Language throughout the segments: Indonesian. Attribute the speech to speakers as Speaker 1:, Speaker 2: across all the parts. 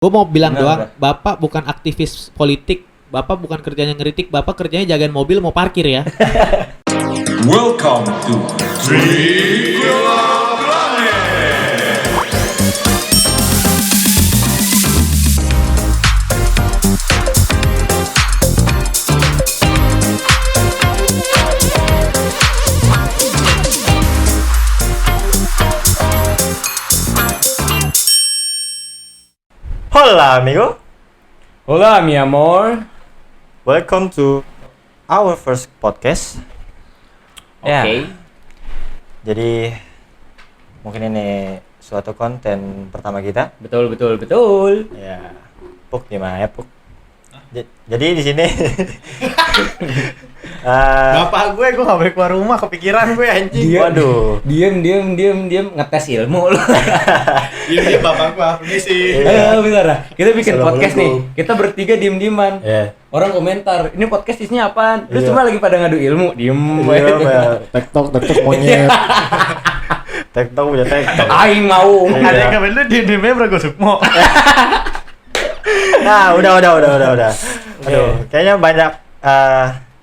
Speaker 1: Gue mau bilang
Speaker 2: Benar,
Speaker 1: doang, Bapak bukan aktivis politik, Bapak bukan kerjanya ngeritik, Bapak kerjanya jagain mobil mau parkir ya.
Speaker 3: Welcome to Trivia Planet.
Speaker 4: Hola amigo,
Speaker 2: Hola mi amor.
Speaker 4: welcome to our first podcast.
Speaker 2: Oke.
Speaker 4: Jadi mungkin ini suatu konten pertama kita.
Speaker 2: Betul.
Speaker 4: Ya, Puk gimana ya Puk? Jadi di sini
Speaker 5: Bapak gue gak boleh keluar rumah, kepikiran gue anjing.
Speaker 4: waduh.
Speaker 2: Diam ngetes ilmu lu.
Speaker 5: Iya bapak gue, permisi.
Speaker 2: Bentar dah. Kita bikin podcast nih.
Speaker 4: Assalamualaikum.
Speaker 2: Kita bertiga diem-dieman.
Speaker 4: Ya.
Speaker 2: Orang komentar, ini podcast isinya apaan? Terus
Speaker 4: Iya.
Speaker 2: cuma lagi pada ngadu ilmu, diem.
Speaker 4: TikTok monyet. TikTok punya TikTok.
Speaker 2: Aing mau.
Speaker 4: Iya.
Speaker 5: Ada yang kamen lu diem-diemnya berago sukmo.
Speaker 4: Nah, udah. Aduh, kayaknya banyak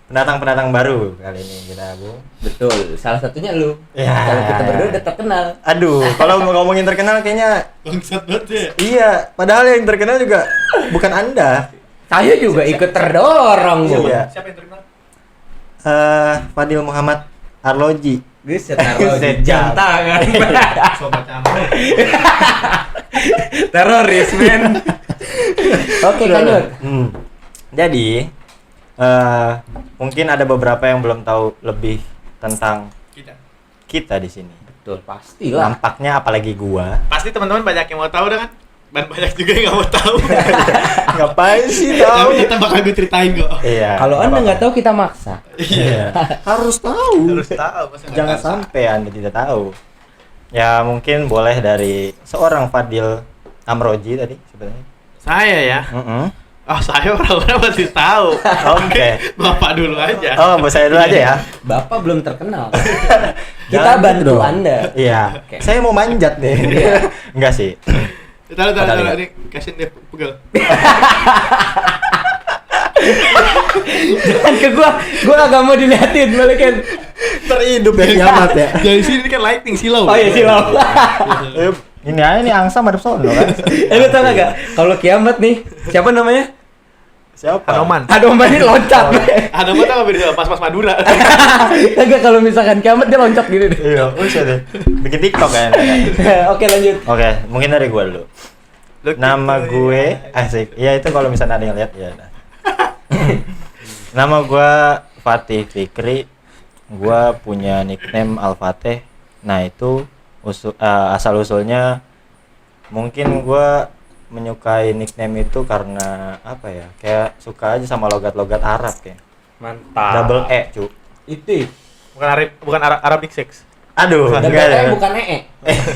Speaker 4: pendatang-pendatang baru kali ini kita, Bu.
Speaker 2: Betul. Salah satunya lu.
Speaker 4: Ya.
Speaker 2: Kalau kita berdua udah terkenal.
Speaker 4: Aduh, kalau mau ngomongin terkenal kayaknya
Speaker 5: Bangsat banget ya.
Speaker 4: iya, padahal yang terkenal juga bukan Anda.
Speaker 2: Saya juga ikut terdorong, Bu.
Speaker 4: Iya.
Speaker 5: Siapa yang terkenal?
Speaker 4: Fadil Muhammad Arloji.
Speaker 2: Bisa taruh
Speaker 4: Set
Speaker 2: di jam
Speaker 4: jam.
Speaker 2: tangan.
Speaker 5: Sobat Camre.
Speaker 2: Teroris, men. Oke, lanjut.
Speaker 4: Jadi, mungkin ada beberapa yang belum tahu lebih tentang kita di sini.
Speaker 2: Betul, pastilah.
Speaker 4: Nampaknya apalagi gua.
Speaker 5: Pasti teman-teman banyak yang mau tahu dah kan? Dan banyak juga yang gak mau tahu.
Speaker 4: Ngapain sih tahu?
Speaker 5: Tapi tetap bakal gue ceritain kok.
Speaker 4: Iya.
Speaker 2: Kalau Anda
Speaker 4: apa-apa.
Speaker 2: nggak tahu, kita maksa.
Speaker 4: Iya. Harus tahu.
Speaker 5: Harus tahu. masa nggak
Speaker 4: Jangan
Speaker 5: tahu?
Speaker 4: sampai Anda tidak tahu. Ya, mungkin boleh dari seorang Fadil Amroji tadi sebenarnya.
Speaker 5: Saya ya. Oh saya orang-orang masih tahu.
Speaker 4: Oke.
Speaker 5: Bapak dulu aja.
Speaker 4: Oh, buat saya dulu aja ya.
Speaker 2: Bapak belum terkenal. Kita
Speaker 4: Jangan
Speaker 2: bantu
Speaker 4: dong.
Speaker 2: Anda.
Speaker 4: Iya.
Speaker 2: Oke.
Speaker 4: Saya mau manjat nih. Enggak sih.
Speaker 5: Taruh
Speaker 4: Padahal
Speaker 5: ini kasihin dia pegel.
Speaker 2: Jangan ke gua agak mau diliatin balikin.
Speaker 4: Terhidup ya kiamat ya.
Speaker 5: Dari sini kan lighting silau.
Speaker 2: Oh iya silau.
Speaker 4: Ini aja nih angsa madep sono kan.
Speaker 2: Lu tau gak? Kalau kiamat nih, siapa namanya?
Speaker 4: Siapa?
Speaker 5: Anoman.
Speaker 2: Adoman ini loncat.
Speaker 5: Anoman tuh apa beda pas-pas Madura.
Speaker 2: Kagak kalau misalkan kiamat dia loncat gitu deh.
Speaker 4: Iya, bisa deh. Bikin TikTok kan.
Speaker 2: Oke, lanjut.
Speaker 4: Oke, mungkin dari gua dulu. Nama gue asik. Iya itu kalau misalnya ada yang lihat ya. Nama gua Fatih Fikri. Gua punya nickname Al-Fateh. Nah, itu asal usulnya mungkin gua menyukai nickname itu karena apa ya? Kayak suka aja sama logat-logat Arab kayak.
Speaker 2: Mantap.
Speaker 4: Double E, cu.
Speaker 2: Itu.
Speaker 5: Bukan Arabic sex.
Speaker 4: Aduh,
Speaker 2: Dan
Speaker 4: enggak ya.
Speaker 2: bukan ee.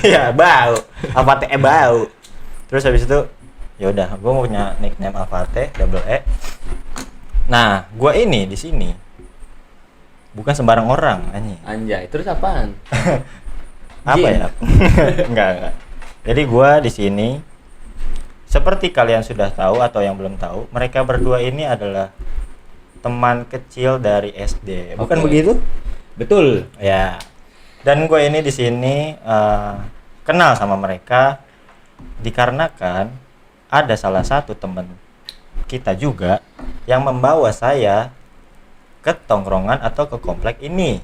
Speaker 4: Iya, bau. Al-Fateh bau. Terus habis itu ya udah, gua mau punya nickname Al-Fateh double E. Nah, gua ini di sini bukan sembarang orang, anjing.
Speaker 2: Anjay, terus apaan?
Speaker 4: Apa
Speaker 2: Jin.
Speaker 4: ya? Enggak. Jadi gua di sini seperti kalian sudah tahu atau yang belum tahu, mereka berdua ini adalah teman kecil dari SD. Bukan
Speaker 2: Oke.
Speaker 4: begitu?
Speaker 2: Betul.
Speaker 4: Ya. Dan gue ini di sini kenal sama mereka dikarenakan ada salah satu teman kita juga yang membawa saya ke tongkrongan atau ke komplek ini.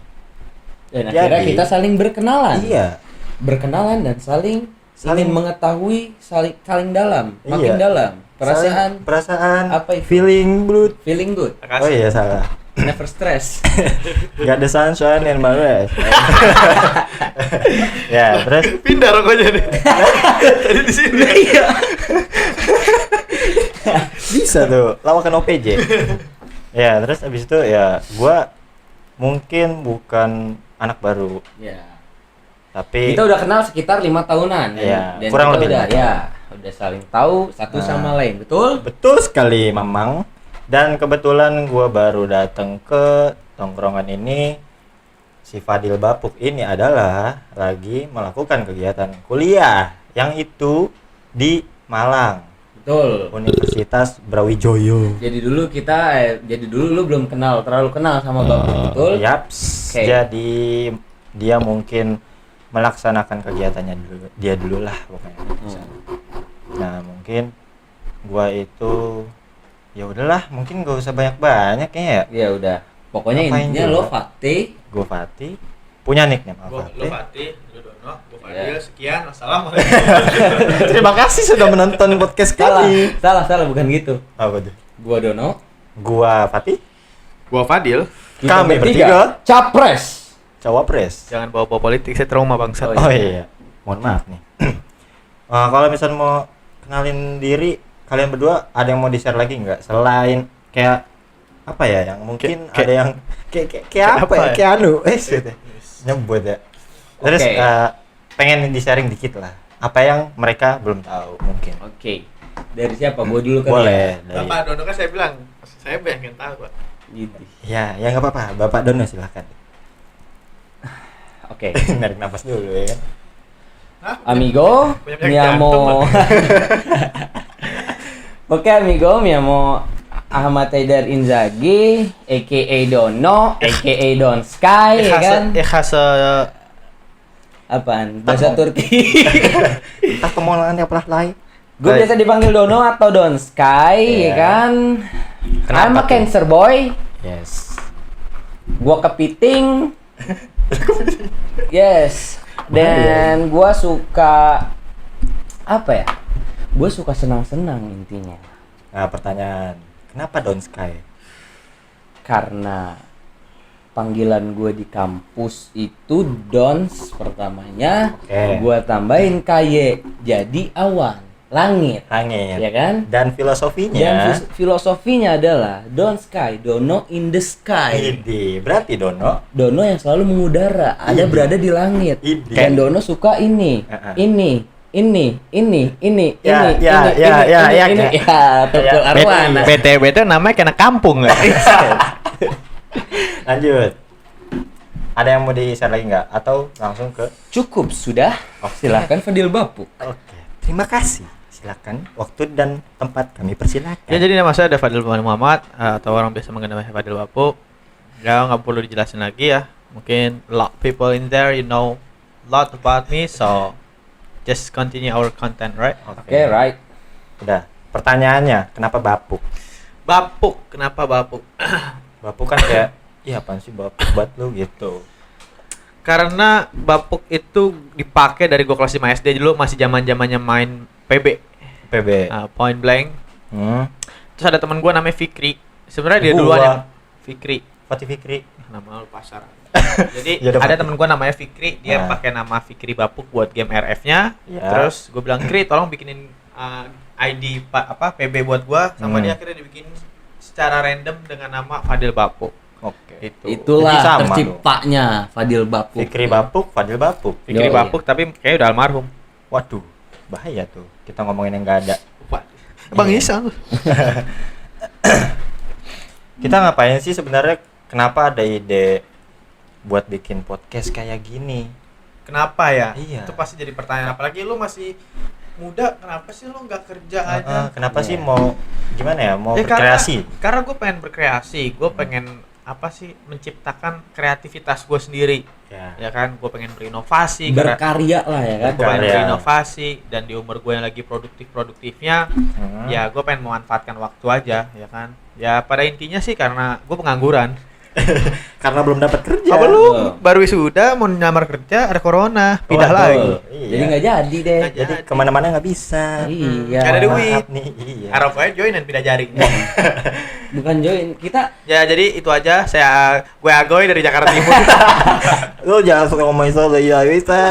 Speaker 2: Dan akhirnya
Speaker 4: Jadi-
Speaker 2: kita saling berkenalan.
Speaker 4: Iya.
Speaker 2: Berkenalan dan saling
Speaker 4: Saling-
Speaker 2: ingin mengetahui saling dalam, makin
Speaker 4: Iya.
Speaker 2: dalam.
Speaker 4: Perasaan
Speaker 2: apa itu?
Speaker 4: feeling blood.
Speaker 2: Feeling good,
Speaker 4: Oh iya salah.
Speaker 2: never stress.
Speaker 4: Gak ada sunshine in my life. Ya, terus
Speaker 5: Pindah rokoknya nih. Tadi di sini.
Speaker 2: Iya.
Speaker 4: bisa tuh lawakan OPJ. Ya, terus abis itu ya gua mungkin bukan anak baru,
Speaker 2: Ya.
Speaker 4: tapi
Speaker 2: Kita udah kenal sekitar 5 tahunan
Speaker 4: Iya,
Speaker 2: dan
Speaker 4: kurang
Speaker 2: kita
Speaker 4: lebih
Speaker 2: udah
Speaker 4: 5 tahun.
Speaker 2: ya, udah saling tahu satu sama lain, betul?
Speaker 4: betul sekali Mamang. Dan kebetulan gua baru datang ke tongkrongan ini. Si Fadil Bapuk ini adalah lagi melakukan kegiatan kuliah yang itu di Malang.
Speaker 2: Betul.
Speaker 4: Universitas Brawijaya.
Speaker 2: Jadi dulu lu belum terlalu kenal sama Bapak, betul?
Speaker 4: Yaps.
Speaker 2: Oke.
Speaker 4: Jadi dia mungkin melaksanakan kegiatannya dulu lah pokoknya. Nah, mungkin gua itu ya udahlah, mungkin gak usah banyak-banyak ya.
Speaker 2: Ya udah. Pokoknya
Speaker 4: Ngapain
Speaker 2: intinya
Speaker 4: juga?
Speaker 2: lo Fatih.
Speaker 4: Gua Fatih punya nickname
Speaker 1: Lo
Speaker 4: Al-Fatih.
Speaker 1: Fatih, lo Dono, gue
Speaker 2: Iya.
Speaker 1: Fadil, sekian, assalamualaikum.
Speaker 4: Terima kasih sudah menonton podcast kami.
Speaker 2: Salah, bukan gitu.
Speaker 4: Apa tuh?
Speaker 2: Gua Dono.
Speaker 4: Gua Fatih.
Speaker 1: Gue Fadil.
Speaker 2: Kita
Speaker 4: Kami
Speaker 2: bertiga.
Speaker 4: bertiga.
Speaker 2: Capres.
Speaker 4: Cawapres.
Speaker 1: Jangan bawa-bawa politik, saya trauma bangsat.
Speaker 2: Oh,
Speaker 4: Oh iya. Mohon maaf nih. Kalau misalnya mau kenalin diri, kalian berdua ada yang mau di-share lagi nggak? Selain kayak apa ya, yang mungkin
Speaker 1: Kayak-
Speaker 4: ada yang kayak apa ya?
Speaker 1: apa ya?
Speaker 4: Kayak anu, nyebut ya. Terus
Speaker 2: Oke.
Speaker 4: pengen di-sharing dikit lah. Apa yang mereka belum tahu mungkin.
Speaker 2: Oke. Dari siapa? Gua dulu kan.
Speaker 4: Boleh. Dari,
Speaker 1: Bapak Dono kan saya bilang, saya banyak yang tahu Pak.
Speaker 2: Gitu.
Speaker 4: ya nggak apa-apa. Bapak Dono silahkan.
Speaker 2: Oke.
Speaker 4: Narik nafas dulu ya kan.
Speaker 1: Hah?
Speaker 2: Amigo,
Speaker 1: Punya penyakit
Speaker 2: mi amo.
Speaker 1: jantung,
Speaker 2: Oke, amigo, mi amo Ahmad Haidar Inzaghi, aka Dono, aka Don Sky, ya kan? Apaan? Bahasa Turki.
Speaker 4: Entah kemolangan apa lain.
Speaker 2: Gue
Speaker 4: Baik.
Speaker 2: biasa dipanggil Dono atau Don Sky, ya
Speaker 4: Iya.
Speaker 2: kan?
Speaker 4: Kenapa
Speaker 2: I'm a
Speaker 4: tuh?
Speaker 2: cancer boy.
Speaker 4: Yes.
Speaker 2: Gua kepiting. Yes. Dan gua suka apa ya? Gua suka senang-senang intinya.
Speaker 4: Nah, pertanyaan, kenapa Don Sky?
Speaker 2: Karena panggilan gue di kampus itu Dons pertamanya,
Speaker 4: Oke.
Speaker 2: gue tambahin KY jadi awan, langit,
Speaker 4: Langit.
Speaker 2: ya kan?
Speaker 4: Dan filosofinya.
Speaker 2: Dan filosofinya adalah Don't Sky, Dono in the sky.
Speaker 4: Ide, berarti Dono.
Speaker 2: Dono yang selalu mengudara, ada
Speaker 4: Ide.
Speaker 2: berada di langit.
Speaker 4: Ide.
Speaker 2: Dan Dono suka ini, ini. Tukul Arwana.
Speaker 1: BTW namanya kena kampung nggak?
Speaker 4: Lanjut. Ada yang mau di-share lagi nggak? Atau langsung ke?
Speaker 2: Cukup sudah. Silakan Fadil Bapu.
Speaker 4: Oke. Terima kasih. Silakan. Waktu dan tempat kami persilakan.
Speaker 1: Ya jadi nama saya ada Fadil Muhammad atau orang biasa mengenal saya Fadil Bapu. Ya nggak perlu dijelasin lagi ya. Mungkin a lot people in there you know lot about me, so just continue our content, right?
Speaker 2: Oke, right.
Speaker 4: Udah. Pertanyaannya, kenapa bapuk?
Speaker 1: Bapuk, kenapa bapuk?
Speaker 4: Bapuk kan kayak, iya apaan sih bapuk buat lu gitu.
Speaker 1: Karena bapuk itu dipakai dari gua kelas 5 SD dulu, masih zaman-zamannya main PB,
Speaker 4: PB.
Speaker 1: point blank. Terus ada teman gua namanya Fikri. Sebenarnya dia
Speaker 4: Gua.
Speaker 1: duluan yang Fikri.
Speaker 4: Fatih Fikri.
Speaker 1: Nama lu pasar. Jadi
Speaker 4: Ya udah,
Speaker 1: ada
Speaker 4: Pak.
Speaker 1: temen gua namanya Fikri, dia
Speaker 4: Nah.
Speaker 1: pakai nama Fikri Bapuk buat game RF-nya.
Speaker 4: Ya.
Speaker 1: Terus gua bilang, "Kri, tolong bikinin ID PB buat gua." Sama dia akhirnya dibikin secara random dengan nama Fadil Bapuk.
Speaker 4: Oke.
Speaker 1: Itu.
Speaker 2: Itulah
Speaker 4: Jadi sama
Speaker 2: terciptanya Fadil Bapu.
Speaker 4: Fikri Bapuk, Fadil Bapuk.
Speaker 1: Fikri
Speaker 2: Yoi.
Speaker 1: Bapuk tapi kayak udah almarhum.
Speaker 4: Waduh, bahaya tuh. Kita ngomongin yang nggak ada.
Speaker 1: Bang
Speaker 4: Iya.
Speaker 1: Isa.
Speaker 4: Kita ngapain sih sebenarnya? Kenapa ada ide buat bikin podcast kayak gini?
Speaker 1: Kenapa ya?
Speaker 4: Iya.
Speaker 1: Itu pasti jadi pertanyaan. Apalagi lu masih muda, kenapa sih lu nggak kerja aja?
Speaker 4: Kenapa sih
Speaker 2: Iya.
Speaker 4: mau gimana ya? Mau
Speaker 1: Ya,
Speaker 4: berkreasi?
Speaker 1: Karena gue pengen berkreasi, gue pengen apa sih menciptakan kreativitas gue sendiri,
Speaker 4: Ya.
Speaker 1: ya kan? Gue pengen berinovasi, karena
Speaker 2: Berkarya lah ya kan.
Speaker 1: gue pengen
Speaker 4: Berkarya.
Speaker 1: berinovasi dan di umur gue yang lagi produktifnya, ya gue pengen memanfaatkan waktu aja, ya kan? Ya pada intinya sih karena gue pengangguran.
Speaker 4: Karena belum dapat kerja.
Speaker 1: Apa lu
Speaker 2: Betul.
Speaker 1: baru wisuda mau nyamar kerja ada corona, pindah
Speaker 2: Waduh.
Speaker 1: lagi.
Speaker 4: Iya.
Speaker 2: Jadi nggak jadi deh.
Speaker 1: Nggak
Speaker 4: Jadi
Speaker 1: jadi.
Speaker 4: kemana-mana nggak bisa.
Speaker 2: Iya.
Speaker 1: Nggak ada duit.
Speaker 4: Maaf nih, iya.
Speaker 1: Harap aja join dan pindah jaring.
Speaker 2: Bukan join kita.
Speaker 1: Ya jadi itu aja, gue Agoy dari Jakarta Timur.
Speaker 4: Lu jangan suka ngomongin soal iya bisa.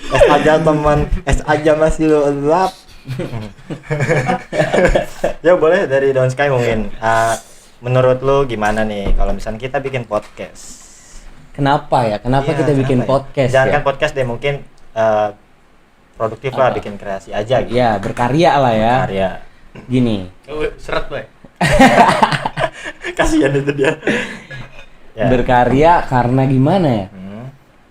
Speaker 4: Es aja teman, es aja masih lu lap. Ya boleh dari Don Sky mungkin. Menurut lu gimana nih kalau misalnya kita bikin podcast?
Speaker 2: Kenapa ya? Kenapa
Speaker 4: Iya,
Speaker 2: kita bikin
Speaker 4: kenapa ya?
Speaker 2: podcast
Speaker 4: Jangan
Speaker 2: ya?
Speaker 4: kan podcast deh, mungkin produktif lah,
Speaker 2: Apa?
Speaker 4: bikin kreasi aja gitu.
Speaker 2: Ya, berkarya lah ya.
Speaker 4: Karya.
Speaker 2: Gini.
Speaker 1: Seret gue.
Speaker 4: Kasihan itu dia. Ya.
Speaker 2: Berkarya karena gimana ya?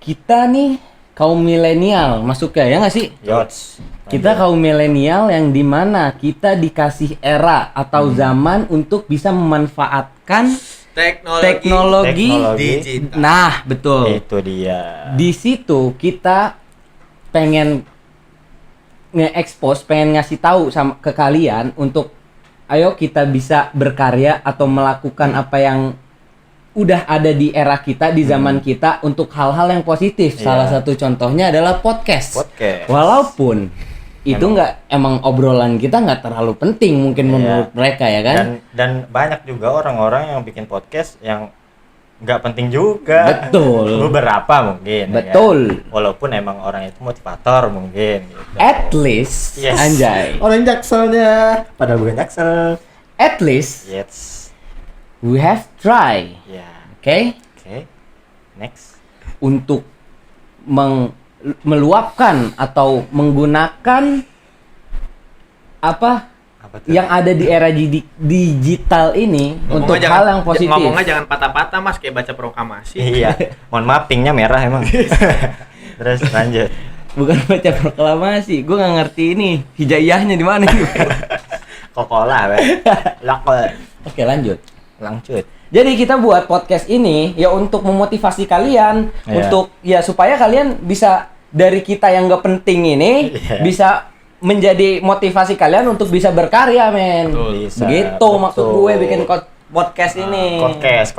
Speaker 2: Kita nih kaum milenial masuknya ya nggak sih?
Speaker 4: Yots.
Speaker 2: Kita kaum milenial yang dimana kita dikasih era atau zaman untuk bisa memanfaatkan teknologi.
Speaker 1: digital.
Speaker 2: Nah, betul.
Speaker 4: Itu dia.
Speaker 2: Di situ kita pengen nge-expose, pengen ngasih tahu sama ke kalian untuk ayo kita bisa berkarya atau melakukan apa yang udah ada di era kita, di zaman kita untuk hal-hal yang positif.
Speaker 4: Iya.
Speaker 2: Salah satu contohnya adalah podcast.
Speaker 4: Podcast.
Speaker 2: Walaupun itu emang obrolan kita nggak terlalu penting mungkin
Speaker 4: Iya.
Speaker 2: menurut mereka ya kan.
Speaker 4: Dan banyak juga orang-orang yang bikin podcast yang nggak penting juga.
Speaker 2: Betul.
Speaker 4: Beberapa mungkin.
Speaker 2: Betul.
Speaker 4: Ya. Walaupun emang orang itu motivator mungkin. Gitu.
Speaker 2: At least,
Speaker 4: Yes.
Speaker 2: anjay.
Speaker 4: Orang jakselnya. Padahal bukan jaksel.
Speaker 2: At least
Speaker 4: Yes.
Speaker 2: we have try,
Speaker 4: Ya.
Speaker 2: oke?
Speaker 4: Oke. Next.
Speaker 2: Untuk meluapkan atau menggunakan apa
Speaker 4: Apa tuh?
Speaker 2: yang ada di era digital ini untuk hal yang positif.
Speaker 1: Ngomongnya jangan patah-patah Mas, kayak baca proklamasi.
Speaker 4: Iya. Mohon maaf, pinknya merah emang. Terus lanjut.
Speaker 2: Bukan baca proklamasi, gue nggak ngerti ini hijaiyahnya di mana ini.
Speaker 4: Kokola,
Speaker 2: Oke, lanjut.
Speaker 4: Lanjut.
Speaker 2: Jadi kita buat podcast ini ya untuk memotivasi kalian,
Speaker 4: Iya.
Speaker 2: untuk ya supaya kalian bisa dari kita yang gak penting ini
Speaker 4: Iya.
Speaker 2: bisa menjadi motivasi kalian untuk bisa berkarya, men.
Speaker 1: Betul.
Speaker 4: Bisa,
Speaker 2: Begitu
Speaker 4: betul.
Speaker 2: maksud gue bikin podcast ini.
Speaker 4: Podcast.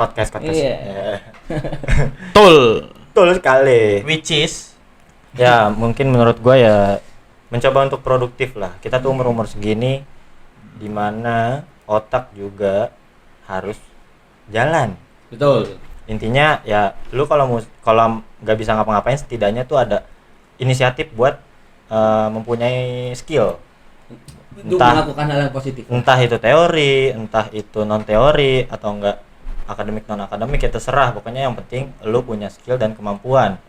Speaker 2: Iya.
Speaker 4: Ya.
Speaker 1: Betul.
Speaker 4: Betul sekali.
Speaker 1: Which is
Speaker 4: Ya, mungkin menurut gua ya mencoba untuk produktif lah. Kita tuh umur-umur segini dimana otak juga harus jalan.
Speaker 2: Betul.
Speaker 4: Intinya ya lu kalau nggak bisa ngapa-ngapain setidaknya tuh ada inisiatif buat mempunyai skill.
Speaker 2: Untuk
Speaker 4: Entah-
Speaker 2: melakukan hal yang positif.
Speaker 4: Entah itu teori, entah itu non teori atau enggak akademik non akademik, ya terserah. Pokoknya yang penting lu punya skill dan kemampuan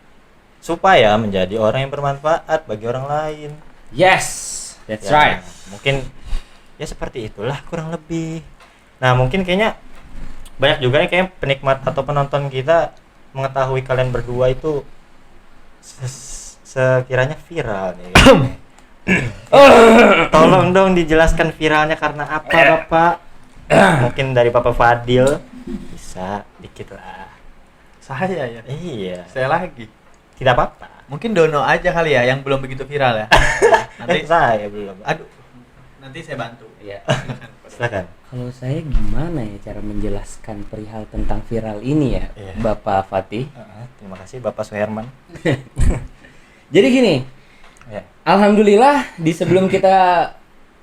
Speaker 4: supaya menjadi orang yang bermanfaat bagi orang lain.
Speaker 2: Yes, that's
Speaker 4: Ya,
Speaker 2: right.
Speaker 4: Mungkin ya seperti itulah kurang lebih. Nah, mungkin kayaknya banyak juga nih kayak penikmat atau penonton kita mengetahui kalian berdua itu sekiranya viral nih. Tolong dong dijelaskan viralnya karena apa, Bapak? Mungkin dari Bapak Fadil bisa dikit lah.
Speaker 1: saya ya.
Speaker 4: Iya,
Speaker 1: Saya lagi.
Speaker 4: tidak apa-apa.
Speaker 1: Mungkin Dono aja kali ya yang belum begitu viral ya. Nanti
Speaker 4: Saya belum.
Speaker 1: aduh. Nanti saya bantu.
Speaker 2: Iya.
Speaker 4: Silakan.
Speaker 2: Kalau saya gimana ya cara menjelaskan perihal tentang viral ini ya,
Speaker 4: Iya.
Speaker 2: Bapak Fatih?
Speaker 4: Terima kasih Bapak Suherman.
Speaker 2: Jadi gini,
Speaker 4: Ya.
Speaker 2: alhamdulillah di sebelum kita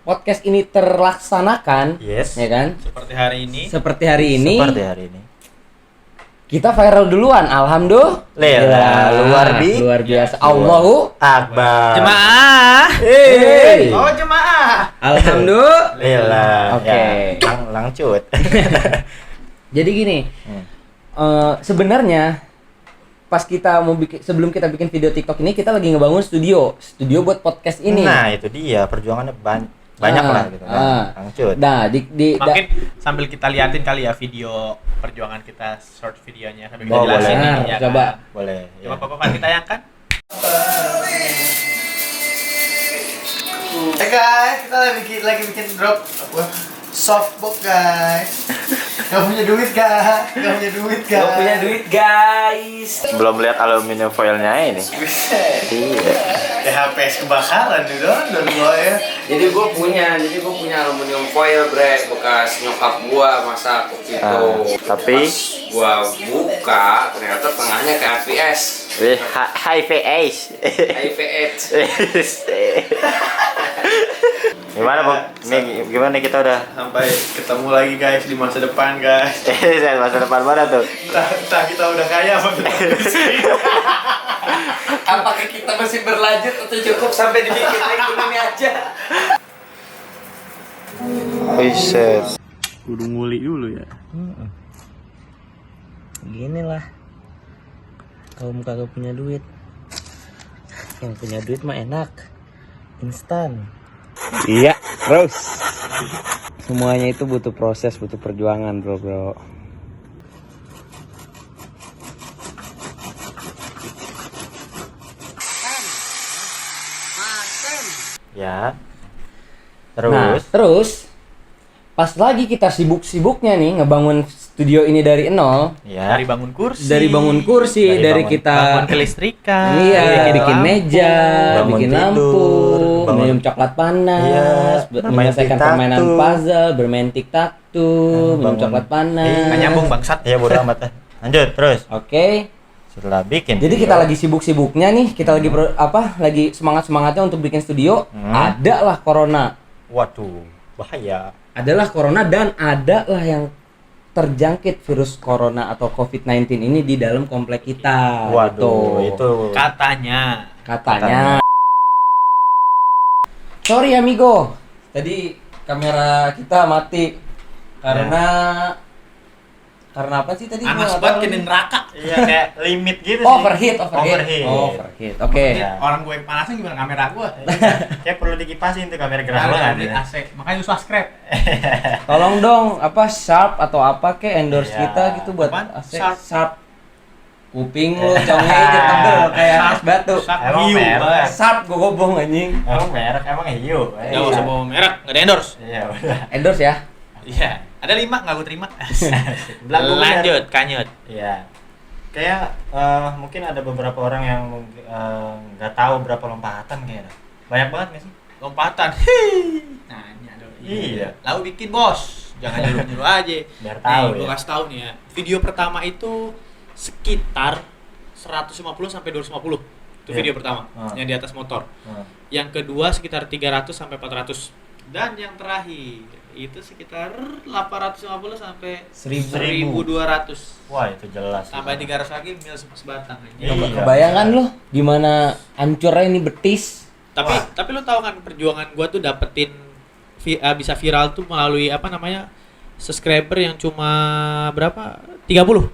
Speaker 2: podcast ini terlaksanakan,
Speaker 4: Yes.
Speaker 2: ya kan?
Speaker 1: Seperti hari ini.
Speaker 2: Seperti hari ini,
Speaker 4: Seperti hari ini.
Speaker 2: kita viral duluan. Alhamdulillah, luar biasa. Allahu
Speaker 4: Akbar.
Speaker 1: Jemaah.
Speaker 4: Hey.
Speaker 1: Oh, jemaah.
Speaker 2: Alhamdulillah.
Speaker 4: Lila.
Speaker 2: Oke.
Speaker 4: Ya, langcut.
Speaker 2: Jadi gini, sebenarnya pas kita mau bikin, sebelum kita bikin video TikTok ini, kita lagi ngebangun studio buat podcast ini.
Speaker 4: Nah, itu dia perjuangannya banyak lah gitu kan. Langcut.
Speaker 2: Nah,
Speaker 1: Mungkin sambil kita liatin kali ya video perjuangan kita, short videonya sambil kita
Speaker 4: Oh,
Speaker 1: jelasin
Speaker 4: boleh.
Speaker 1: ini ya.
Speaker 2: Coba.
Speaker 1: Kan?
Speaker 4: Boleh.
Speaker 1: Coba
Speaker 4: Ya.
Speaker 1: Bapak kita yang kan. Guys, kita lagi bikin drop softbox guys. Gak punya duit guys.
Speaker 2: Gak punya duit, guys.
Speaker 4: Belum lihat aluminium foilnya ini. Iya.
Speaker 1: THPS kebakaran nih don gua ya.
Speaker 2: Jadi gue punya aluminium foil, bre, bekas nyokap gua masak waktu itu.
Speaker 4: Tapi
Speaker 2: Gua buka, ternyata tengahnya kayak AVS.
Speaker 4: high face.
Speaker 2: AVS.
Speaker 4: Gimana, Bang? Gimana nih kita udah
Speaker 1: Sampai ketemu lagi guys di masa depan guys.
Speaker 4: saya masa depan mana tuh?
Speaker 1: Entah kita udah kaya apa kita miskin.
Speaker 2: Apakah kita masih berlanjut atau cukup sampai dibikin akun ini aja?
Speaker 4: Buset.
Speaker 5: Kudu nguli dulu ya.
Speaker 2: Gini lah, kalau kagak punya duit, yang punya duit mah enak, instan.
Speaker 5: Iya, terus.
Speaker 2: Semuanya itu butuh proses, butuh perjuangan, bro.
Speaker 4: Ya.
Speaker 2: Nah,
Speaker 4: Terus
Speaker 2: terus pas lagi kita sibuk-sibuknya nih ngebangun studio ini dari nol,
Speaker 4: ya.
Speaker 1: Dari bangun kursi.
Speaker 2: dari bangun kursi,
Speaker 4: Dari
Speaker 2: dari
Speaker 4: bangun-
Speaker 2: kita
Speaker 1: bangun kelistrikan.
Speaker 2: iya,
Speaker 1: bikin
Speaker 2: bikin
Speaker 1: lampu.
Speaker 2: meja,
Speaker 4: bangun
Speaker 2: bikin
Speaker 4: tidur,
Speaker 2: lampu,
Speaker 4: bangun-
Speaker 2: minum coklat panas,
Speaker 4: Iya, bermain
Speaker 2: menyelesaikan
Speaker 4: tic-tac-toe.
Speaker 2: permainan puzzle, bermain tic-tac-toe, minum
Speaker 4: bangun-
Speaker 2: coklat panas.
Speaker 1: Nggak nyambung bangsat.
Speaker 4: Ya bodo amat. Lanjut terus.
Speaker 2: Oke.
Speaker 4: Setelah bikin
Speaker 2: Jadi
Speaker 4: video,
Speaker 2: kita lagi sibuk-sibuknya nih, kita lagi lagi semangat-semangatnya untuk bikin studio. Ada lah corona.
Speaker 4: waduh, bahaya.
Speaker 2: Adalah corona dan adalah yang terjangkit virus corona atau COVID-19 ini di dalam komplek kita.
Speaker 4: Waduh,
Speaker 2: gitu.
Speaker 4: itu
Speaker 1: Katanya.
Speaker 2: Katanya. Sorry amigo, tadi kamera kita mati karena apa sih tadi?
Speaker 5: Panas
Speaker 2: Gua nggak
Speaker 5: banget
Speaker 2: tahu.
Speaker 5: kini neraka.
Speaker 4: iya kayak limit gitu sih.
Speaker 2: Overheat.
Speaker 4: Overheat.
Speaker 2: Overheat. Oke.
Speaker 4: Ya.
Speaker 5: Orang gue yang panasnya gimana kamera gue?
Speaker 4: Kayak perlu dikipasin tuh kamera gerah
Speaker 5: Harus
Speaker 4: banget.
Speaker 5: beli
Speaker 4: ya.
Speaker 5: AC. Makanya lu subscribe.
Speaker 2: Tolong dong apa Sharp atau apa ke endorse
Speaker 4: Iya.
Speaker 2: kita gitu buat
Speaker 5: Apaan?
Speaker 2: AC.
Speaker 5: Sharp.
Speaker 2: Sharp. Kuping lu congnya aja tebel kayak es batu.
Speaker 5: Sharp
Speaker 4: Emang
Speaker 5: Hiu,
Speaker 4: merek.
Speaker 5: Bang.
Speaker 2: Sharp gua gobong anjing.
Speaker 4: Emang merek, emang hiu.
Speaker 5: Ya nggak usah bawa merek, nggak ada endorse.
Speaker 4: Iya, udah.
Speaker 2: Endorse ya.
Speaker 5: Iya. Ada 5 nggak gue terima.
Speaker 4: Belagu bener.
Speaker 1: Lanjut, kanyut.
Speaker 4: Iya. Kayak mungkin ada beberapa orang yang nggak tahu berapa lompatan kayaknya. Banyak banget nggak sih?
Speaker 5: Lompatan. Hii. Nanya dong.
Speaker 4: Iya.
Speaker 5: Lalu bikin bos. Jangan nyuruh-nyuruh aja.
Speaker 4: Biar tahu
Speaker 5: Nih, gue
Speaker 4: ya.
Speaker 5: kasih tahu nih ya. Video pertama itu sekitar 150 sampai 250. Itu
Speaker 4: Iya.
Speaker 5: video pertama yang di atas motor.
Speaker 4: Hmm.
Speaker 5: Yang kedua sekitar 300 sampai 400. Dan yang terakhir itu sekitar 850 sampai 1200.
Speaker 4: Wah, itu jelas.
Speaker 5: Tambah 300 lagi mil sebatang.
Speaker 4: Iya.
Speaker 2: Kebayangkan lu gimana hancurnya ini betis.
Speaker 5: Tapi lu tahu kan perjuangan gua tuh dapetin bisa viral tuh melalui apa namanya? Subscriber yang cuma berapa? 30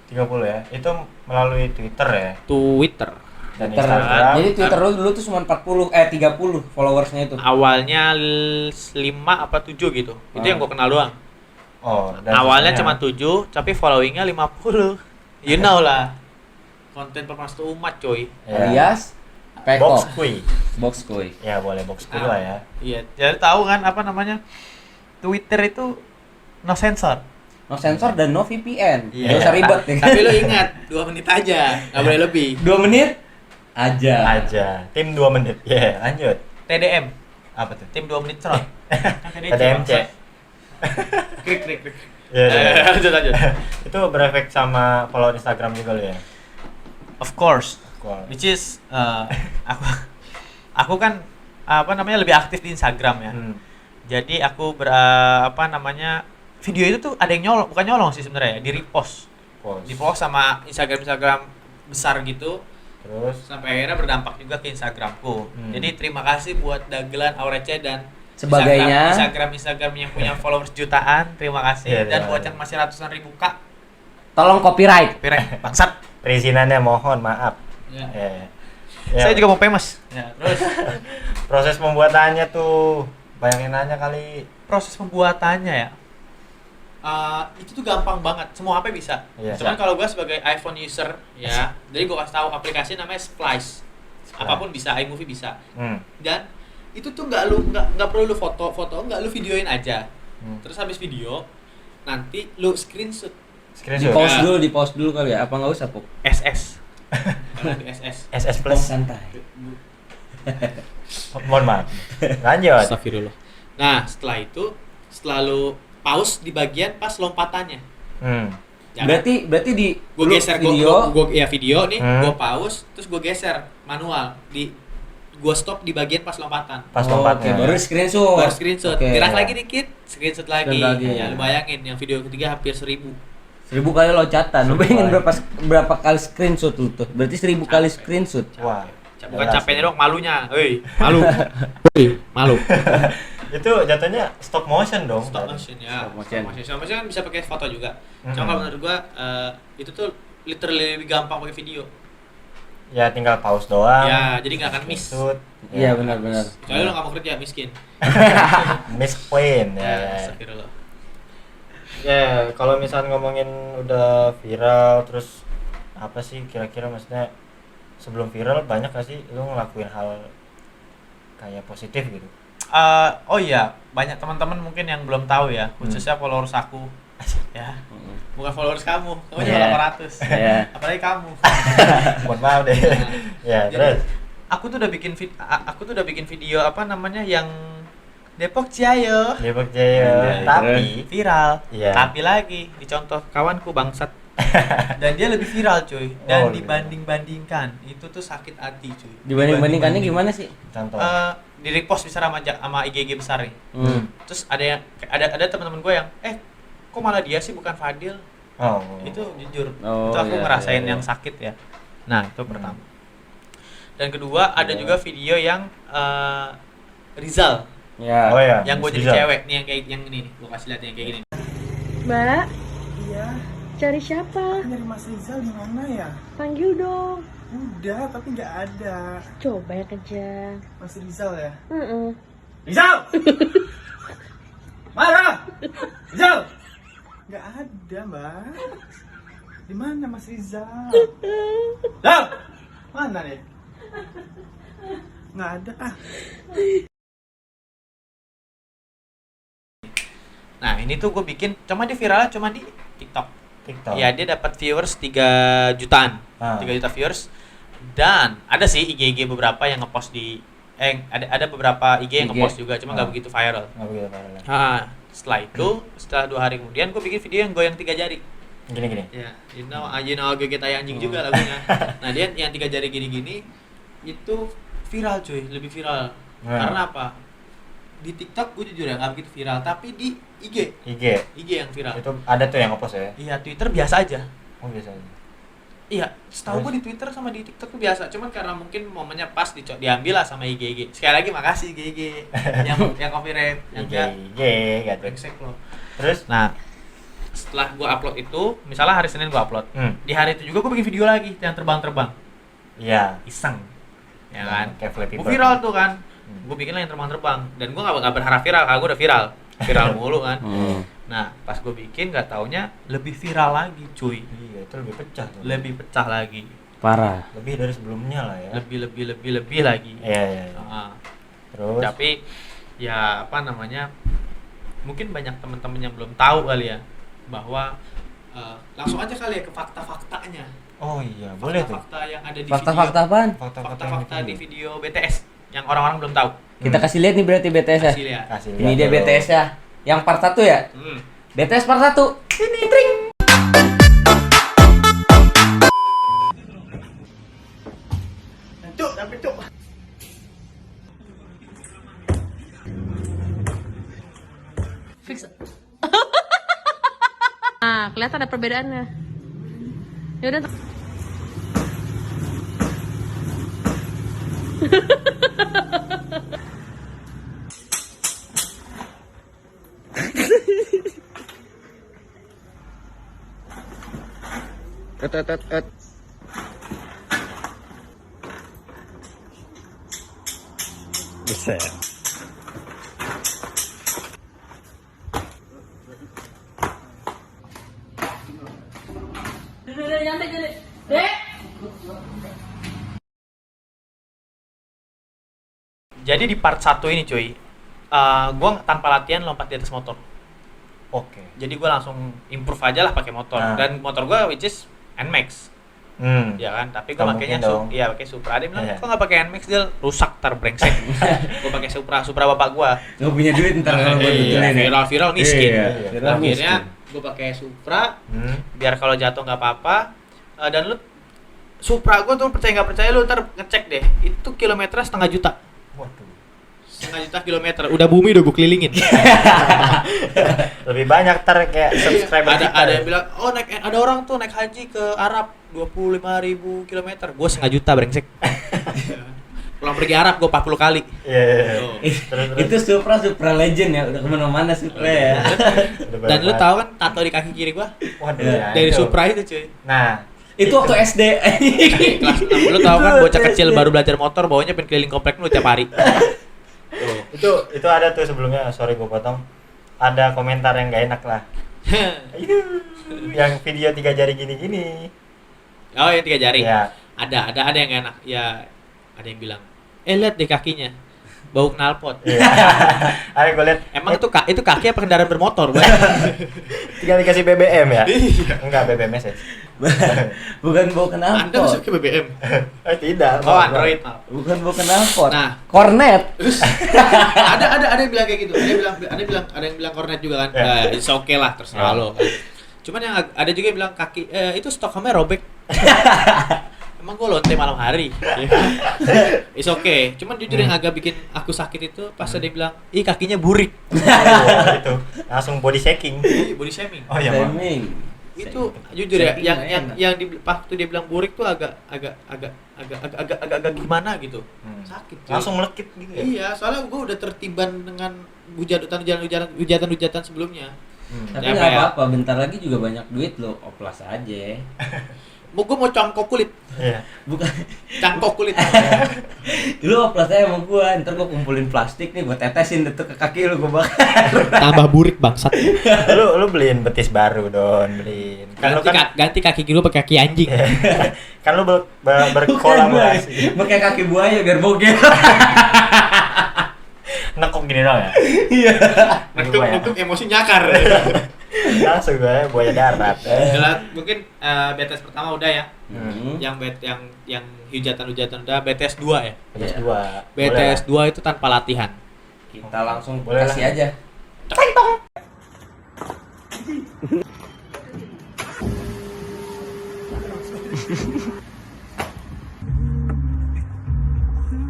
Speaker 4: 30 ya. Itu melalui Twitter ya
Speaker 5: Twitter.
Speaker 4: dan
Speaker 2: Twitter.
Speaker 4: Instagram.
Speaker 2: Jadi Twitter lu dulu tuh cuma 30 followersnya itu.
Speaker 5: Awalnya 5 apa 7 gitu. Itu yang gua kenal doang.
Speaker 4: Oh, dan
Speaker 5: Awalnya
Speaker 4: sisanya-
Speaker 5: cuma 7, tapi followingnya 50. You know lah. Konten pemersatu umat, coy.
Speaker 4: Ya.
Speaker 2: Alias Peko.
Speaker 4: Box Kui.
Speaker 2: Box kuy.
Speaker 4: Ya, boleh Box Kui lah ya.
Speaker 1: Iya, jadi tahu kan apa namanya? Twitter itu no sensor.
Speaker 2: No sensor dan no VPN.
Speaker 4: Iya.
Speaker 2: Gak usah ribet ya.
Speaker 5: Tapi lu ingat, 2 menit aja, nggak boleh lebih.
Speaker 2: 2 menit aja.
Speaker 4: Aja. Tim 2 menit. Ya, lanjut.
Speaker 1: TDM,
Speaker 4: Apa tuh?
Speaker 1: tim 2 menit serot.
Speaker 4: TDMC.
Speaker 5: Klik, klik, klik.
Speaker 4: Ya, ya.
Speaker 5: Lanjut, lanjut.
Speaker 4: Itu berefek sama follow Instagram juga lo ya?
Speaker 1: Of course.
Speaker 4: Cool.
Speaker 1: Which is aku kan apa namanya lebih aktif di Instagram ya.
Speaker 4: Hmm.
Speaker 1: Jadi aku apa namanya video itu tuh ada yang nyolong, bukan nyolong sih sebenarnya ya, di repost.
Speaker 4: Post.
Speaker 1: Di post sama Instagram besar gitu.
Speaker 4: Terus
Speaker 1: Sampai akhirnya berdampak juga ke Instagramku.
Speaker 4: Hmm.
Speaker 1: Jadi terima kasih buat Dagelan, Aurece dan
Speaker 2: Sebagainya.
Speaker 1: Instagram yang punya followers jutaan. Terima kasih.
Speaker 4: Iya,
Speaker 1: Dan
Speaker 4: terima
Speaker 1: buat
Speaker 4: kasih.
Speaker 1: yang masih ratusan ribu Kak,
Speaker 2: Tolong copyright.
Speaker 1: pirek bangsat.
Speaker 4: perizinannya mohon maaf.
Speaker 5: Ya.
Speaker 4: Ya. Ya.
Speaker 1: Saya juga mau famous. Ya, terus
Speaker 4: Proses pembuatannya tuh bayangin aja kali.
Speaker 1: proses pembuatannya ya. Itu tuh gampang banget. Semua HP bisa.
Speaker 4: Iya.
Speaker 1: Cuman kalau gue sebagai iPhone user ya, jadi gue kasih tahu aplikasi namanya Splice. Apapun bisa, iMovie bisa.
Speaker 4: Hmm.
Speaker 1: Dan itu tuh nggak perlu lu foto, nggak lu videoin aja. Terus habis video nanti lu screenshot
Speaker 2: Di
Speaker 4: Screenshot.
Speaker 2: post dulu kali ya. Apa nggak usah, Puk?
Speaker 1: SS. Karena di SS.
Speaker 4: SS
Speaker 2: Post
Speaker 4: plus.
Speaker 2: santai.
Speaker 4: Mohon maaf. Lanjut.
Speaker 5: Astagfirullah. Nah, setelah lu pause di bagian pas lompatannya.
Speaker 4: Hmm.
Speaker 5: Jangan-
Speaker 2: Berarti di
Speaker 5: gue
Speaker 2: lu
Speaker 5: geser
Speaker 2: video
Speaker 5: video nih,
Speaker 4: Hmm.
Speaker 5: gue pause terus gue geser manual gue stop di bagian pas lompatan.
Speaker 4: Pas
Speaker 2: Oh,
Speaker 4: lompatnya.
Speaker 2: oke, baru screenshot.
Speaker 5: Baru screenshot,
Speaker 2: Oke.
Speaker 5: gerak lagi dikit, screenshot lagi.
Speaker 2: Screenshot lagi.
Speaker 5: Ya, lu bayangin yang video ketiga hampir 1000.
Speaker 2: 1000 kali loncatan. Lu
Speaker 4: 1000
Speaker 2: bayangin
Speaker 4: kali.
Speaker 2: berapa kali screenshot lu tuh? Berarti 1000 kali screenshot.
Speaker 4: Wah.
Speaker 1: Bukan
Speaker 4: jelas
Speaker 1: capeknya
Speaker 4: ya.
Speaker 1: dong, malunya. Hei,
Speaker 5: Malu. Malu.
Speaker 4: Itu jatuhnya stop motion dong.
Speaker 5: Stop motion ya.
Speaker 2: Stop motion.
Speaker 5: Stop motion kan bisa pakai foto juga.
Speaker 4: Mhm.
Speaker 5: Cuma kalau menurut gua itu tuh literally lebih gampang pakai video.
Speaker 4: Ya tinggal pause doang.
Speaker 5: Ya, jadi nggak akan miss.
Speaker 4: Shoot.
Speaker 2: Iya, benar-benar.
Speaker 5: Kecuali lu nggak mau kerja miskin.
Speaker 4: Miss point
Speaker 5: Ya,
Speaker 4: ya.
Speaker 5: astagfirullah.
Speaker 4: Ya, kalau misalnya ngomongin udah viral terus apa sih kira-kira maksudnya sebelum viral banyak gak sih lu ngelakuin hal kayak positif gitu.
Speaker 1: Oh iya, banyak teman-teman mungkin yang belum tahu ya, khususnya followers aku. Ya. Bukan followers kamu juga
Speaker 2: Iya.
Speaker 1: 800.
Speaker 2: Iya.
Speaker 1: Apalagi kamu.
Speaker 4: Mohon maaf deh. Ya,
Speaker 1: Jadi,
Speaker 4: terus.
Speaker 1: aku tuh udah bikin video apa namanya yang Depok Ciayo.
Speaker 4: Depok Jaya,
Speaker 2: Iya,
Speaker 4: tapi
Speaker 1: Viral.
Speaker 4: Iya.
Speaker 1: Tapi lagi dicontoh kawanku bangsat. Dan dia lebih viral cuy. Dan
Speaker 4: Oh, iya.
Speaker 1: dibanding-bandingkan itu tuh sakit hati cuy.
Speaker 2: Dibanding-bandingkannya gimana sih?
Speaker 4: contoh.
Speaker 1: Di repost besar sama IG besar nih. Terus ada teman-teman gue yang kok malah dia sih bukan Fadil.
Speaker 4: Oh.
Speaker 1: Itu jujur.
Speaker 2: Oh,
Speaker 1: Itu aku
Speaker 2: iya,
Speaker 1: ngerasain
Speaker 2: iya.
Speaker 1: yang sakit ya. Nah, itu pertama. Dan kedua ada juga video yang Rizal
Speaker 2: Ya.
Speaker 4: Oh ya.
Speaker 1: yang gue jadi
Speaker 4: bisa.
Speaker 1: cewek nih yang kayak yang ini nih. Gue kasih lihat yang kayak gini.
Speaker 6: Mbak,
Speaker 7: Iya,
Speaker 6: cari siapa?
Speaker 7: nyari Mas Rizal di mana ya?
Speaker 6: Panggil dong.
Speaker 7: Udah, tapi nggak ada.
Speaker 6: Coba yang kencang.
Speaker 7: Mas Rizal ya?
Speaker 6: Heeh.
Speaker 7: Rizal! Marah! Rizal! Nggak ada, Mbak. Di mana Mas Rizal? Rizal! Mana nih? Nggak ada ah.
Speaker 1: Nah, ini tuh gue bikin cuma di viralnya cuma di TikTok.
Speaker 4: TikTok.
Speaker 1: Ya, dia dapat viewers 3 jutaan.
Speaker 4: Ah.
Speaker 1: 3 juta viewers. Dan ada sih IG beberapa yang ngepost di ada beberapa IG yang
Speaker 2: IG.
Speaker 1: ngepost juga, cuma nggak
Speaker 4: Ah.
Speaker 1: begitu viral.
Speaker 4: Nggak begitu viral ya.
Speaker 1: Setelah itu, setelah 2 hari kemudian gue bikin video yang goyang 3 jari.
Speaker 4: Gini.
Speaker 1: Ya, you know kita anjing juga lagunya. Nah, dia yang 3 jari gini-gini itu viral cuy, lebih viral.
Speaker 4: Nah.
Speaker 1: Karena apa? Di TikTok gue jujur ya nggak begitu viral, tapi di IG
Speaker 4: IG.
Speaker 1: yang viral.
Speaker 4: Itu ada tuh yang ngepost ya.
Speaker 1: Iya, Twitter biasa aja.
Speaker 4: Oh, biasa aja.
Speaker 1: Iya, setahu gue di Twitter sama di TikTok tuh biasa. Cuman karena mungkin momennya pas diambil lah sama IG. Sekali lagi makasih IG yang copyright, yang enggak
Speaker 4: IG gitu.
Speaker 1: brengsek loh.
Speaker 4: Terus
Speaker 1: Nah, setelah gue upload itu, misalnya hari Senin gue upload. Di hari itu juga gue bikin video lagi yang terbang-terbang.
Speaker 4: iya,
Speaker 1: Iseng. Ya kan?
Speaker 4: kayak Flappy
Speaker 1: Gue
Speaker 4: Bird.
Speaker 1: viral tuh kan. Gue bikin lah yang terbang-terbang dan gue nggak berharap viral, karena gue udah viral mulu kan. Nah, pas gue bikin nggak taunya lebih viral lagi cuy,
Speaker 4: Iya, itu lebih pecah tuh.
Speaker 1: lebih pecah lagi,
Speaker 2: Parah.
Speaker 4: Lebih dari sebelumnya lah ya.
Speaker 1: lebih lagi.
Speaker 4: Iya.
Speaker 1: Ah.
Speaker 4: Terus
Speaker 1: Tapi ya apa namanya, mungkin banyak teman-teman yang belum tahu kali ya bahwa langsung aja kali ya ke fakta-faktanya.
Speaker 4: oh iya, boleh tuh.
Speaker 1: Fakta-fakta yang ada di
Speaker 2: Fakta-fakta apaan?
Speaker 1: fakta-fakta di video BTS yang orang-orang belum tahu.
Speaker 2: Kita kasih lihat nih berarti BTS ya.
Speaker 1: Kasih lihat.
Speaker 4: Kasih
Speaker 2: Ini
Speaker 4: lihat
Speaker 2: dia
Speaker 4: dulu.
Speaker 2: BTS ya. Yang part 1 ya? BTS part 1. Ini tring.
Speaker 7: Cuk, tapi cuk.
Speaker 6: Nah, kelihatan ada perbedaannya. Ya udah.
Speaker 1: Jadi di part 1 ini cuy, gue tanpa latihan lompat di atas motor.
Speaker 4: Oke.
Speaker 1: Jadi gue langsung improve aja lah pakai motor.
Speaker 4: Nah.
Speaker 1: Dan motor gue which is NMAX, ya kan. Tapi gue
Speaker 4: Nggak
Speaker 1: pakainya
Speaker 4: mungkin dong.
Speaker 1: iya pakai Supra. Dia bilang
Speaker 4: Iya.
Speaker 1: kok nggak pakai NMAX, dia rusak tar brengsek. Gue pakai Supra bapak gue.
Speaker 2: Nggak punya duit ntar kalau buat betulin ya.
Speaker 1: Viral miskin.
Speaker 2: Iya,
Speaker 4: Iya.
Speaker 2: viral
Speaker 1: Akhirnya
Speaker 2: miskin.
Speaker 1: gue pakai Supra
Speaker 4: Hmm.
Speaker 1: biar kalau jatuh nggak apa-apa. Dan lu Supra gue tuh percaya nggak percaya lu ntar ngecek deh, itu kilometernya 1,5 juta.
Speaker 4: Waduh.
Speaker 1: 1,5 juta kilometer, udah bumi udah gue kelilingin.
Speaker 4: Lebih banyak kayak subscriber kita.
Speaker 1: ada yang bilang, oh ada orang tuh naik haji ke Arab 25.000 kilometer, gue 1,5 juta brengsek. Pulang pergi Arab gue 40 kali.
Speaker 4: Iya.
Speaker 1: Tuh.
Speaker 2: Itu Supra legend ya, udah kemana-mana Supra ya.
Speaker 4: Udah
Speaker 1: Dan lu
Speaker 4: banyak.
Speaker 1: tahu kan tato di kaki kiri gue
Speaker 4: Waduh. ya,
Speaker 1: dari
Speaker 4: itu.
Speaker 1: Supra itu cuy.
Speaker 4: Nah,
Speaker 2: Itu waktu SD.
Speaker 1: Kelas 6. Lu tahu kan bocah kecil baru belajar motor bawanya pengen keliling komplek lu tiap hari.
Speaker 4: itu ada tuh sebelumnya, sorry gue potong. Ada komentar yang gak enak lah. Yang video 3 jari gini-gini.
Speaker 1: Oh yang 3 jari.
Speaker 4: Ya.
Speaker 1: Ada yang gak enak. Ya ada yang bilang, lihat deh kakinya.
Speaker 5: bau knalpot.
Speaker 4: Iya. Ada gue lihat
Speaker 5: Emang itu kaki apa kendaraan bermotor, Bang?
Speaker 4: tinggal dikasih BBM ya.
Speaker 5: Iya.
Speaker 4: Enggak, BBM message.
Speaker 2: Bukan bau
Speaker 5: Anda
Speaker 2: knalpot.
Speaker 5: masuk ke BBM.
Speaker 4: Tidak.
Speaker 5: Oh, Android, maaf.
Speaker 2: Bukan bau knalpot.
Speaker 5: Nah.
Speaker 2: Kornet.
Speaker 5: ada yang bilang kayak gitu. Ada yang bilang kornet juga kan. Nah, it's okay lah, terserah lo kan. Cuman yang ada juga yang bilang kaki itu Stockholmnya robek. Emang gue lonte malam hari. It's okay. Cuman jujur yang agak bikin aku sakit itu pas ada yang bilang, "Ih, kakinya burik."
Speaker 4: Oh, itu. Langsung body shaking.
Speaker 5: Body shaming.
Speaker 4: Oh iya, Bang.
Speaker 2: Shaming.
Speaker 5: Itu jujur ya,
Speaker 2: Shaming nggak enak.
Speaker 5: yang di pas tuh dia bilang burik tuh agak gimana gitu. Sakit. cuy.
Speaker 4: Langsung melekit gitu ya.
Speaker 5: Iya, soalnya gue udah tertiban dengan hujatan sebelumnya.
Speaker 2: Tapi
Speaker 5: Ya,
Speaker 2: nggak
Speaker 5: apa ya?
Speaker 2: apa-apa, bentar lagi juga banyak duit lo, oplas aja.
Speaker 5: Gue mau cangkok kulit,
Speaker 4: Iya.
Speaker 2: Bukan,
Speaker 5: cangkok kulit.
Speaker 2: lu oplas aja sama gua, ntar gua kumpulin plastik nih buat tetesin itu ke kaki lu, gua bakar.
Speaker 5: Tambah burik bangsat.
Speaker 4: Lu beliin betis baru, Don, beliin. Kan lu kan
Speaker 5: Ganti kaki gue pakai kaki anjing.
Speaker 4: kan lu berkolaborasi.
Speaker 2: Pakai kaki buaya biar bogel.
Speaker 4: Nekuk gini dong ya.
Speaker 2: Iya.
Speaker 5: Untuk emosi nyakar.
Speaker 4: Langsung gue buaya darat.
Speaker 5: Jelas, mungkin BTS pertama udah ya.
Speaker 2: Hmm.
Speaker 5: Yang hujatan udah BTS 2 ya.
Speaker 4: BTS 2.
Speaker 5: BTS 2 itu tanpa latihan.
Speaker 2: Kita langsung
Speaker 4: Boleh
Speaker 2: kasih
Speaker 4: lah.
Speaker 2: aja.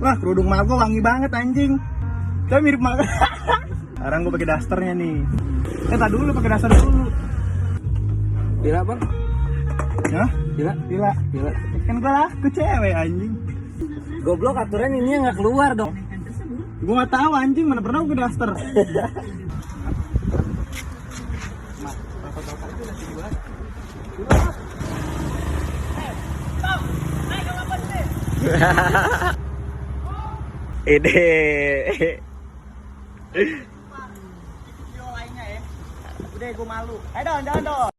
Speaker 7: Wah, kerudung Margo wangi banget anjing. Tapi mirip banget. Sekarang gue pakai dasternya nih. Tak dulu pakai daster dulu.
Speaker 2: Bila bang?
Speaker 7: Ya?
Speaker 2: Bila?
Speaker 7: Gila. Kan gue laku cewek anjing.
Speaker 2: Goblok, aturan ini nggak keluar dong.
Speaker 7: Gue nggak tahu anjing, mana pernah gue daster.
Speaker 4: Ide.
Speaker 7: Video lainnya ya. Udah gue malu. Don.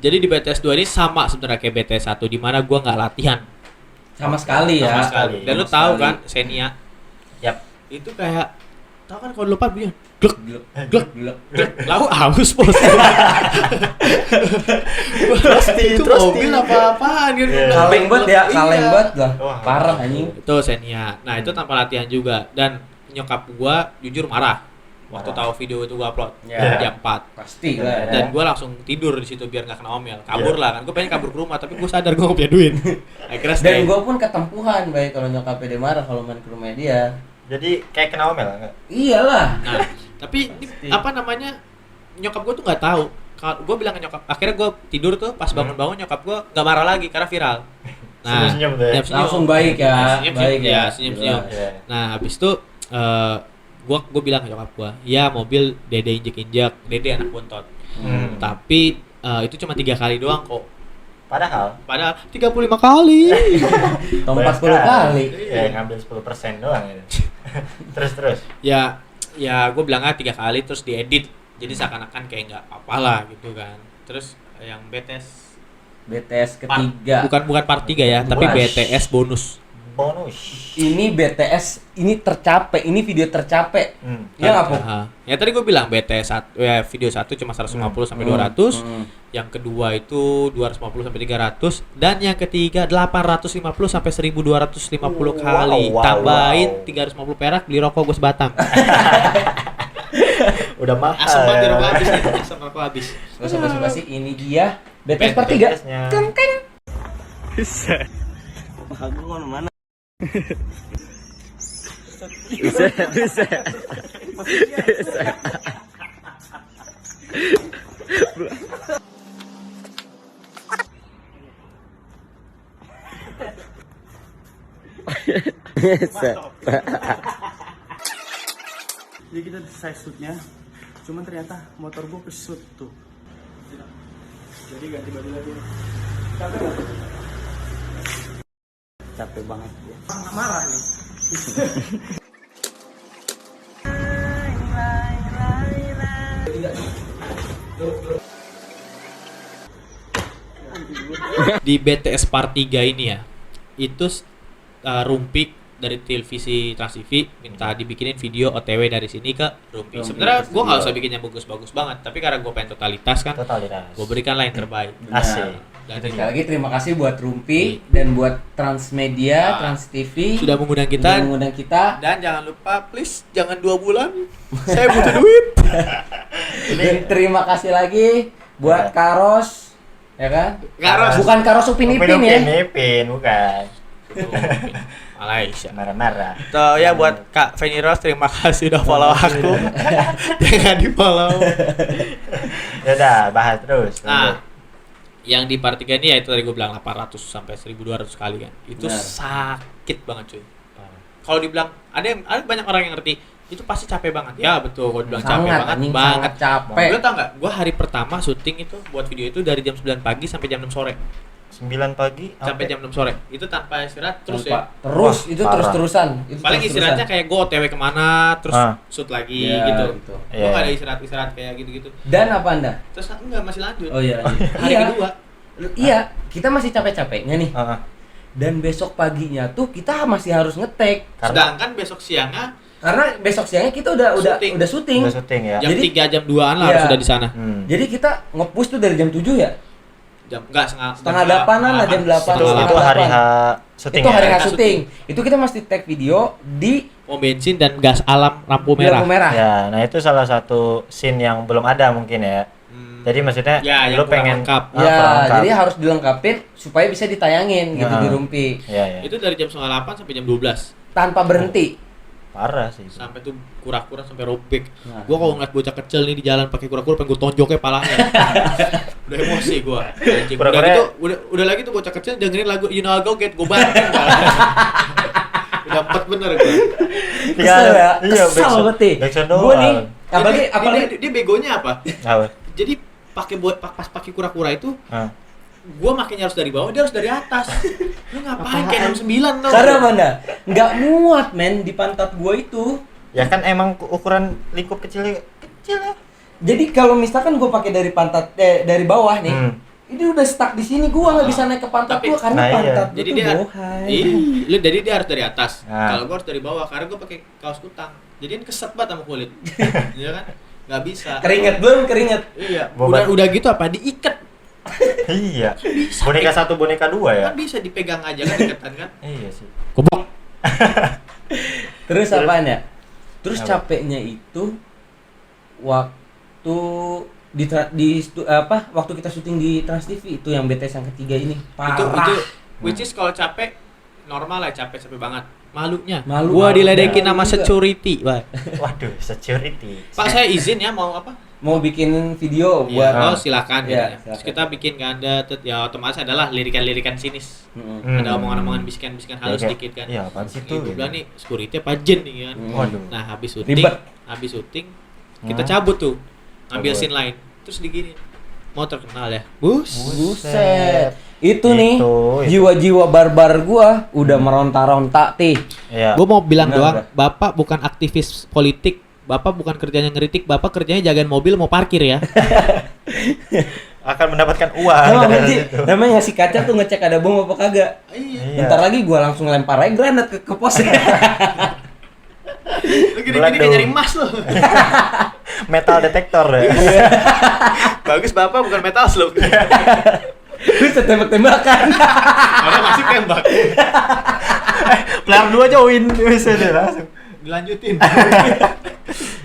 Speaker 5: Jadi di BTS 2 ini sama sebenarnya kayak BTS 1 di mana gua nggak latihan
Speaker 2: Sama sekali ya.
Speaker 5: sama sekali. Dan lu
Speaker 2: Sama
Speaker 5: tahu
Speaker 2: sekali.
Speaker 5: kan, Xenia
Speaker 4: Yap.
Speaker 5: itu kayak tahu kan kalau lupa bunyi glek glek
Speaker 2: Glek.
Speaker 5: glek lalu haus bos. Itu
Speaker 4: terus
Speaker 5: mobil apa-apaan gitu.
Speaker 4: Iya.
Speaker 2: Kaleng banget ya,
Speaker 5: Iya.
Speaker 2: kaleng banget lah.
Speaker 4: Wah.
Speaker 2: Parah anjing.
Speaker 5: Itu Xenia. Nah, itu tanpa latihan juga dan nyokap gua jujur marah waktu tahu video itu gua upload
Speaker 2: Ya.
Speaker 5: jam 4.
Speaker 2: Pasti lah. ya.
Speaker 5: Dan gue langsung tidur di situ biar nggak kena omel. Kabur lah kan, gue pengen kabur ke rumah tapi gue sadar gue nggak punya duit. Akhirnya stay.
Speaker 2: Dan gue pun ketempuhan baik kalau nyokapnya dia marah kalau main ke rumah dia.
Speaker 4: Jadi kayak kena omel enggak?
Speaker 2: Iyalah.
Speaker 5: Nah, tapi ini, apa namanya, nyokap gue tuh nggak tahu. Kalau gue bilang ke nyokap, akhirnya gue tidur tuh pas bangun-bangun nyokap gue nggak marah lagi karena viral. Nah,
Speaker 4: Senyum-senyum tuh ya?
Speaker 5: senyum-senyum.
Speaker 2: Langsung baik ya,
Speaker 5: Senyum-senyum,
Speaker 2: baik ya.
Speaker 5: senyum-senyum.
Speaker 2: Jelas.
Speaker 4: Iya.
Speaker 5: Nah, habis itu gue bilang ke nyokap gue, ya mobil dede injek-injek, dede anak bontot. Tapi itu cuma 3 kali doang kok.
Speaker 4: Padahal
Speaker 5: 35 kali.
Speaker 2: Atau
Speaker 4: banyak
Speaker 2: 40 kali.
Speaker 4: Iya, ngambil 10% doang itu. terus.
Speaker 5: ya gue bilangnya 3 kali terus diedit. Jadi seakan-akan kayak nggak apa lah gitu kan. Terus yang
Speaker 2: BTS ketiga.
Speaker 5: bukan part 3 ya, tapi
Speaker 2: Wah.
Speaker 5: BTS bonus.
Speaker 4: Bonus.
Speaker 2: Ini BTS, ini tercapai, ini video tercapai. Ya nggak, Po?
Speaker 5: Aha. Ya tadi gue bilang BTS ya video 1 cuma 150 sampai 200. Yang kedua itu 250 sampai 300 dan yang ketiga 850 sampai 1250 kali.
Speaker 4: Wow.
Speaker 5: Tambahin 350 perak beli rokok gue sebatang.
Speaker 4: Udah mahal.
Speaker 5: Asam banget rokok habis nih, asam rokok habis.
Speaker 2: Gak usah basa-basi, ini dia BTS part 3.
Speaker 4: BTS-nya.
Speaker 7: Jadi kita selesai shootnya. Cuman ternyata motor gue kesut tuh. Jadi ganti baju lagi. Capek nggak? Capek banget gue. Marah nih.
Speaker 5: Di BTS part 3 ini ya, itu Rumpik dari televisi Trans TV minta dibikinin video OTW dari sini ke Rumpi. Sebenarnya gue nggak usah bikin yang bagus-bagus banget, tapi karena gue pengen totalitas kan,
Speaker 4: Totalitas.
Speaker 5: gue berikan lah yang terbaik.
Speaker 4: Asik.
Speaker 5: Dan
Speaker 2: Sekali lagi terima kasih buat Rumpi dan buat Transmedia, Trans TV
Speaker 5: sudah mengundang
Speaker 2: sudah
Speaker 5: kita.
Speaker 2: mengundang kita.
Speaker 5: Dan jangan lupa, please jangan 2 bulan. Saya butuh duit.
Speaker 2: Dan terima kasih lagi buat Karos, ya kan?
Speaker 5: Karos.
Speaker 2: Bukan Karos Upin Ipin ya.
Speaker 4: Ipin, bukan.
Speaker 5: Malaysia.
Speaker 4: Marah-marah.
Speaker 5: So ya buat Kak Feni Rose, terima kasih udah follow aku. Jangan di follow.
Speaker 4: Ya udah, bahas terus.
Speaker 5: Nah, yang di part 3 ini ya itu tadi gue bilang 800 sampai 1200 kali kan. Itu
Speaker 2: Benar.
Speaker 5: sakit banget cuy. Kalau dibilang ada banyak orang yang ngerti itu pasti capek banget. Ya betul, kalau dibilang capek
Speaker 2: Sangat,
Speaker 5: banget
Speaker 2: anjing,
Speaker 5: banget.
Speaker 2: sangat capek.
Speaker 5: Gue tau nggak? Gue hari pertama syuting itu buat video itu dari jam 9 pagi sampai jam 6 sore.
Speaker 4: 9 pagi
Speaker 5: Sampai jam 6 sore. Itu tanpa istirahat terus ya.
Speaker 2: Terus
Speaker 4: Wah,
Speaker 2: itu
Speaker 4: parah.
Speaker 2: terus-terusan. Itu
Speaker 5: Paling
Speaker 2: terus-terusan.
Speaker 5: istirahatnya kayak gue OTW kemana, terus shoot lagi
Speaker 2: Ya,
Speaker 5: gitu.
Speaker 2: gitu.
Speaker 5: Gue
Speaker 4: Iya.
Speaker 5: nggak ada istirahat kayak gitu-gitu.
Speaker 2: Dan apa Anda?
Speaker 5: Terus enggak masih lanjut.
Speaker 2: Oh iya.
Speaker 5: Hari kedua.
Speaker 2: Iya, kita masih capek-capeknya nih.
Speaker 4: Heeh.
Speaker 2: Dan besok paginya tuh kita masih harus nge-take.
Speaker 5: Sedangkan besok siangnya
Speaker 2: Karena besok siangnya kita udah
Speaker 5: Syuting.
Speaker 2: syuting.
Speaker 4: Udah syuting ya.
Speaker 5: jam
Speaker 2: Jadi-
Speaker 5: 3 jam 2-an lah
Speaker 2: Iya.
Speaker 5: harus sudah di sana.
Speaker 2: Jadi kita nge-push tuh dari jam 7 ya?
Speaker 5: Jam enggak
Speaker 2: Setengah 8-an lah, jam 8.
Speaker 4: Itu
Speaker 2: setengah
Speaker 4: hari
Speaker 2: 8.
Speaker 4: H syuting
Speaker 2: Itu hari
Speaker 4: ya.
Speaker 2: H syuting. Itu kita mesti take video di
Speaker 5: Pom bensin dan gas alam lampu merah.
Speaker 2: lampu merah.
Speaker 4: Ya, nah itu salah satu scene yang belum ada mungkin ya. Jadi maksudnya
Speaker 5: Ya,
Speaker 4: lu
Speaker 5: yang kurang
Speaker 4: pengen
Speaker 5: lengkap.
Speaker 4: kurang lengkap.
Speaker 2: Jadi harus dilengkapin supaya bisa ditayangin gitu
Speaker 4: Nah.
Speaker 2: di Rumpi
Speaker 4: Iya, iya.
Speaker 5: Itu dari jam 7:30 sampai jam 12.
Speaker 2: tanpa berhenti.
Speaker 4: Parah sih. Itu.
Speaker 5: Sampai tuh kura-kura sampai robek.
Speaker 2: Nah.
Speaker 5: Gua kalau ngeliat bocah kecil nih di jalan pakai kura-kura pengen gua tonjoknya palanya. Udah emosi gua. Anjing. Udah
Speaker 4: Kura-kura-
Speaker 5: gitu, udah lagi tuh bocah kecil dengerin lagu You Know I'll Go Get gua banting palanya. Udah empet bener gua.
Speaker 2: Kesel ya?
Speaker 4: Iya,
Speaker 2: Kesel berarti.
Speaker 4: Backsound
Speaker 2: Gue
Speaker 4: doang.
Speaker 2: nih, apalagi
Speaker 5: Dia begonya apa?
Speaker 4: Apa?
Speaker 5: Jadi pas pakai kura-kura itu
Speaker 4: Ah.
Speaker 5: gua makanya harus dari bawah, dia harus dari atas. Lu ngapain kayak 69 tau?
Speaker 2: Karena mana? Nggak muat men di pantat gua itu.
Speaker 4: Ya kan emang ukuran lingkup kecil ya.
Speaker 2: Jadi kalau misalkan gua pakai dari pantat dari bawah nih, ini udah stuck di sini, gua nggak bisa naik ke pantat
Speaker 5: Tapi-
Speaker 2: gua karena
Speaker 4: Nah, iya.
Speaker 2: pantat gua
Speaker 5: Jadi
Speaker 2: tuh
Speaker 5: dia
Speaker 2: bohai.
Speaker 5: jadi dia harus dari atas.
Speaker 4: Nah.
Speaker 5: Kalau gua harus dari bawah karena gua pakai kaos kutang. Jadi kan keset banget sama kulit. Iya kan? Nggak bisa.
Speaker 2: Keringet belum keringet.
Speaker 5: Iya.
Speaker 4: Bobat.
Speaker 5: Udah gitu apa diikat.
Speaker 4: Iya. Boneka 1 boneka 2 ya.
Speaker 5: Kan bisa dipegang aja kan deketan kan.
Speaker 4: Iya sih.
Speaker 5: Goblok.
Speaker 2: Terus apaan ya? Terus
Speaker 4: Apa?
Speaker 2: capeknya itu waktu waktu kita syuting di Trans TV itu yang BTS yang ketiga ini.
Speaker 5: Itu
Speaker 2: Parah.
Speaker 5: which is kalau capek normal lah, capek banget. Malunya.
Speaker 2: Malu.
Speaker 5: Gua diledekin
Speaker 2: Malu
Speaker 5: sama
Speaker 2: juga.
Speaker 5: security, Pak.
Speaker 4: Waduh, security.
Speaker 5: Pak, saya izin ya mau apa?
Speaker 2: Mau bikin video
Speaker 5: Iya,
Speaker 2: buat
Speaker 5: oh silakan
Speaker 2: Iya,
Speaker 5: gitu ya. Terus
Speaker 2: silakan.
Speaker 5: kita bikin kan ada ya otomatis adalah lirikan-lirikan sinis. Ada omongan-omongan bisikan-bisikan halus
Speaker 4: Kayak-
Speaker 5: sedikit kan.
Speaker 4: Iya, apaan sih
Speaker 5: Gue
Speaker 4: tuh?
Speaker 5: bilang nih security apa jin nih kan.
Speaker 4: Waduh.
Speaker 5: Nah, habis syuting,
Speaker 2: Ribet.
Speaker 5: kita cabut tuh. Ambil
Speaker 4: Cabut.
Speaker 5: scene lain. Terus digini. Mau terkenal ya.
Speaker 2: Buset. Itu nih
Speaker 4: Itu.
Speaker 2: jiwa-jiwa barbar gua udah meronta-ronta tih.
Speaker 4: Iya.
Speaker 5: Gue mau bilang
Speaker 2: Benar,
Speaker 5: doang,
Speaker 2: benar.
Speaker 5: Bapak bukan aktivis politik. Bapak bukan kerjanya ngeritik, Bapak kerjanya jagain mobil mau parkir ya.
Speaker 4: Akan mendapatkan uang
Speaker 2: Emang
Speaker 4: dari
Speaker 2: sih,
Speaker 4: situ.
Speaker 2: namanya ngasih kaca tuh ngecek ada bom apa kagak.
Speaker 5: Iya.
Speaker 4: Iya.
Speaker 2: Bentar lagi gua langsung lempar aja granat ke pos.
Speaker 5: Lu gini-gini kayak
Speaker 4: Meledak.
Speaker 5: nyari emas loh.
Speaker 4: Metal detektor ya.
Speaker 5: Bagus Bapak bukan metal slow.
Speaker 2: Bisa tembak-tembakan.
Speaker 5: Ada masih tembak.
Speaker 4: Player 2 join bisa deh langsung.
Speaker 5: Dilanjutin.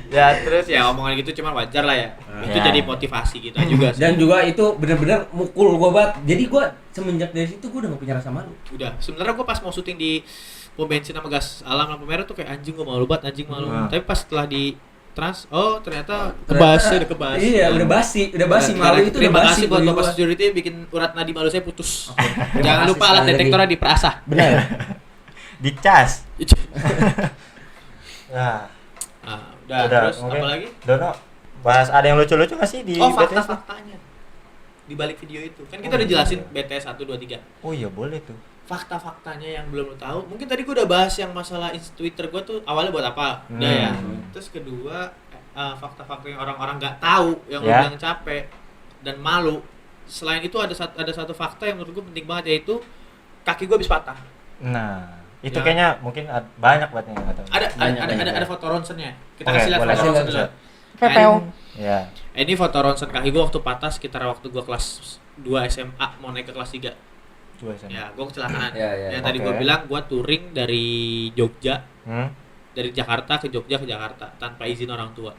Speaker 5: Ya terus ya omongan gitu cuman wajar lah ya. Itu
Speaker 4: Ya.
Speaker 5: jadi motivasi kita juga sih.
Speaker 2: Dan juga itu bener-bener mukul gua banget. Jadi gua semenjak dari situ gua udah gak punya rasa malu.
Speaker 5: Udah. Sebenarnya gue pas mau syuting di pom bensin sama gas alam lampu merah tuh kayak anjing gue malu banget, anjing malu.
Speaker 4: Nah.
Speaker 5: Tapi pas setelah di trans, oh ternyata kebas, udah kebas.
Speaker 2: Iya, udah basi malu itu udah
Speaker 5: Terima
Speaker 2: basi.
Speaker 5: kasih buat
Speaker 2: bagi
Speaker 5: Bapak
Speaker 2: gua.
Speaker 5: security bikin urat nadi malu saya putus.
Speaker 2: Terima
Speaker 5: Jangan
Speaker 2: kasih
Speaker 5: lupa alat
Speaker 2: sekali lagi.
Speaker 5: detektornya diperasah.
Speaker 2: Benar.
Speaker 4: Dicas. Nah,
Speaker 5: Nah, udah,
Speaker 4: udah,
Speaker 5: terus
Speaker 4: mungkin
Speaker 5: apa lagi?
Speaker 4: Dono bahas ada yang lucu-lucu nggak sih di
Speaker 5: Oh,
Speaker 4: BTS?
Speaker 5: fakta-faktanya di balik video itu. Kan kita udah jelasin BTS 1 2 3.
Speaker 4: Oh iya boleh tuh.
Speaker 5: Fakta-faktanya yang belum lo tahu. Mungkin tadi gue udah bahas yang masalah Twitter gue tuh awalnya buat apa? Udah ya. Terus kedua, fakta-fakta yang orang-orang nggak tahu yang lo
Speaker 4: Ya.
Speaker 5: bilang capek dan malu. Selain itu ada satu fakta yang menurut gue penting banget, yaitu kaki gue habis patah.
Speaker 4: Nah, Itu
Speaker 5: Ya.
Speaker 4: kayaknya mungkin banyak buat yang nggak tahu.
Speaker 5: Ada foto ronsennya. Kita
Speaker 4: Oke,
Speaker 5: kasih lihat
Speaker 4: boleh.
Speaker 5: foto ronsen dulu.
Speaker 6: PPO.
Speaker 4: Ya.
Speaker 5: Ini foto ronsen kaki gue waktu patah sekitar waktu gue kelas 2 SMA mau naik ke kelas 3.
Speaker 4: Dua SMA.
Speaker 5: Ya, gue kecelakaan.
Speaker 2: Ya,
Speaker 5: Yang tadi gue
Speaker 4: Oke.
Speaker 5: bilang gue touring dari Jogja, dari Jakarta ke Jogja ke Jakarta tanpa izin orang tua.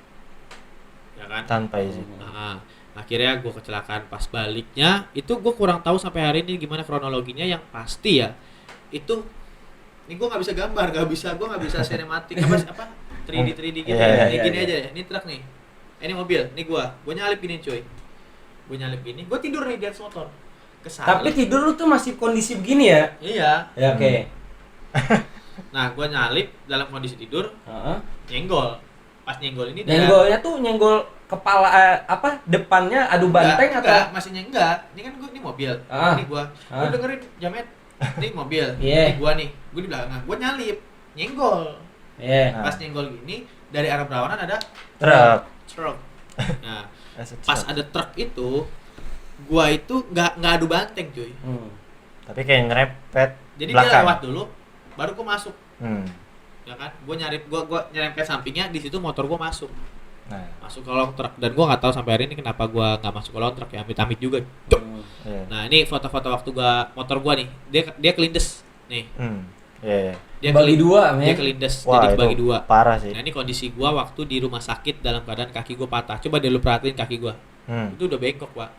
Speaker 5: Ya kan?
Speaker 4: Tanpa izin.
Speaker 5: Nah, akhirnya gue kecelakaan pas baliknya itu gue kurang tahu sampai hari ini gimana kronologinya. Yang pasti ya itu ini gue nggak bisa gambar, gue nggak bisa sinematik apa 3D gitu.
Speaker 4: Iya,
Speaker 5: Ini
Speaker 2: iya,
Speaker 5: gini
Speaker 2: iya.
Speaker 5: aja ya, ini truk nih, ini mobil, ini gue nyalip gini cuy, gue tidur nih di atas motor, kesalip.
Speaker 2: Tapi tidur lu tuh masih kondisi begini ya?
Speaker 5: Iya,
Speaker 2: Ya oke.
Speaker 5: nah gue nyalip dalam kondisi tidur,
Speaker 2: Heeh.
Speaker 5: nyenggol, pas nyenggol ini
Speaker 2: Nyenggolnya tuh nyenggol kepala apa depannya adu banteng atau
Speaker 5: enggak, masih enggak. Ini kan ini mobil.
Speaker 2: Ah.
Speaker 5: Ini gua.
Speaker 2: Ah.
Speaker 5: Lu dengerin Jamet. Ini mobil.
Speaker 2: Iya.
Speaker 5: Ini gua nih. Gua di belakang. Gua nyalip, nyenggol.
Speaker 2: Iya.
Speaker 4: Nah.
Speaker 5: Pas nyenggol gini dari arah berlawanan ada
Speaker 4: Truk.
Speaker 5: Nah,
Speaker 4: As a
Speaker 5: pas
Speaker 4: truck.
Speaker 5: ada truk itu gua itu nggak adu banteng, cuy.
Speaker 4: Tapi kayak nyerempet
Speaker 5: Jadi
Speaker 4: belakang.
Speaker 5: dia lewat dulu baru gua masuk. Ya kan? Gua nyerempet sampingnya, di situ motor gua masuk.
Speaker 4: Nah,
Speaker 5: Masuk ke kolong truk dan gua nggak tahu sampai hari ini kenapa gua nggak masuk kolong truk ya, amit-amit juga. Cuk.
Speaker 4: iya.
Speaker 5: Nah, ini foto-foto waktu motor gua nih. Dia kelindes. Nih.
Speaker 4: Iya.
Speaker 5: Dia
Speaker 2: Bagi dua,
Speaker 5: Dia
Speaker 2: men.
Speaker 5: kelindes
Speaker 4: Wah,
Speaker 5: jadi
Speaker 4: itu
Speaker 5: bagi dua.
Speaker 4: parah sih.
Speaker 5: Nah, ini kondisi gua waktu di rumah sakit dalam keadaan kaki gua patah. Coba deh lu perhatiin kaki gua. Itu udah bengkok, Pak.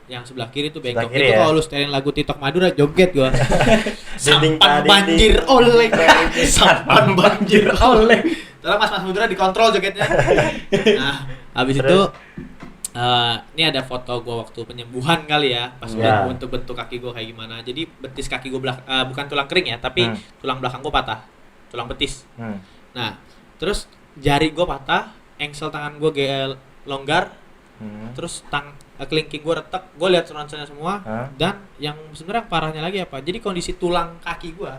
Speaker 5: Yang sebelah kiri itu bengkok.
Speaker 4: Sebelah kiri
Speaker 5: Itu
Speaker 4: ya?
Speaker 5: kalau lu setelin lagu TikTok Madura joget gua.
Speaker 4: Dinding
Speaker 5: Sampan
Speaker 4: tadi,
Speaker 5: banjir oleng. Sampan banjir oleng.
Speaker 2: Oleh.
Speaker 5: Tolong Mas Madura dikontrol jogetnya. Nah, habis
Speaker 4: Terus?
Speaker 5: itu ini ada foto gua waktu penyembuhan kali ya, pas
Speaker 4: Ya.
Speaker 5: bentuk kaki gua kayak gimana. Jadi betis kaki gua bukan tulang kering ya, tapi tulang belakang gua patah. Tulang betis. Nah, terus jari gua patah, engsel tangan gua longgar, terus kelingking gue retak, gue lihat ronsennya semua. Dan yang sebenarnya parahnya lagi apa? Jadi kondisi tulang kaki gue,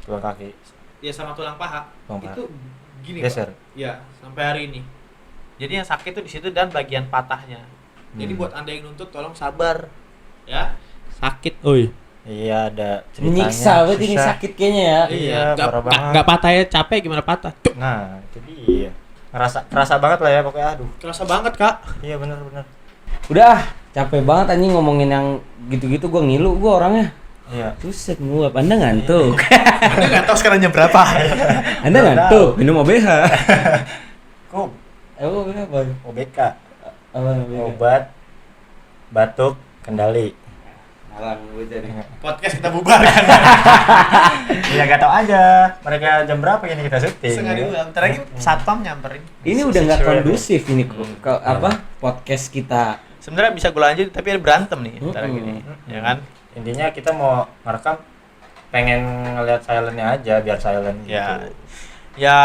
Speaker 4: Tulang kaki.
Speaker 5: ya sama tulang paha,
Speaker 4: Tulang paha.
Speaker 5: itu gini.
Speaker 4: Geser.
Speaker 5: Pak. Ya, sampai hari ini. Jadi yang sakit tuh di situ dan bagian patahnya. Jadi buat anda yang nuntut tolong sabar, ya. Sakit, oi.
Speaker 4: Iya, ada ceritanya.
Speaker 2: Menyiksa banget ini
Speaker 4: susah.
Speaker 2: sakit kayaknya ya.
Speaker 4: Iya, parah banget.
Speaker 5: Nggak patah ya, capek gimana patah? Cuk.
Speaker 4: Nah, itu dia. Kerasa banget lah ya pokoknya, aduh.
Speaker 5: Kerasa banget kak.
Speaker 4: Iya, benar.
Speaker 2: Udah, capek banget anjing ngomongin yang gitu-gitu, gua ngilu gua orangnya.
Speaker 4: Iya.
Speaker 2: Buset nguap, Anda ngantuk.
Speaker 5: Anda nggak tahu sekarang jam berapa?
Speaker 2: Anda ngantuk, minum OBH.
Speaker 4: Kok
Speaker 2: OBH apa?
Speaker 4: OBK,
Speaker 2: Apa OBH?
Speaker 4: obat batuk kendali.
Speaker 2: Alang gue jadi.
Speaker 5: Podcast kita bubarkan.
Speaker 4: Iya, gak tau aja. Mereka jam berapa ini kita syuting.
Speaker 5: Setengah dua. Bentar lagi satpam nyamperin.
Speaker 2: Ini udah nggak
Speaker 4: Sure.
Speaker 2: kondusif ini ke apa podcast kita.
Speaker 1: Sebenarnya bisa gue lanjut tapi ada berantem nih ntar gini. Ya kan?
Speaker 4: Intinya kita mau ngerekam pengen ngeliat silentnya aja biar silent
Speaker 1: Ya.
Speaker 4: gitu.
Speaker 1: Ya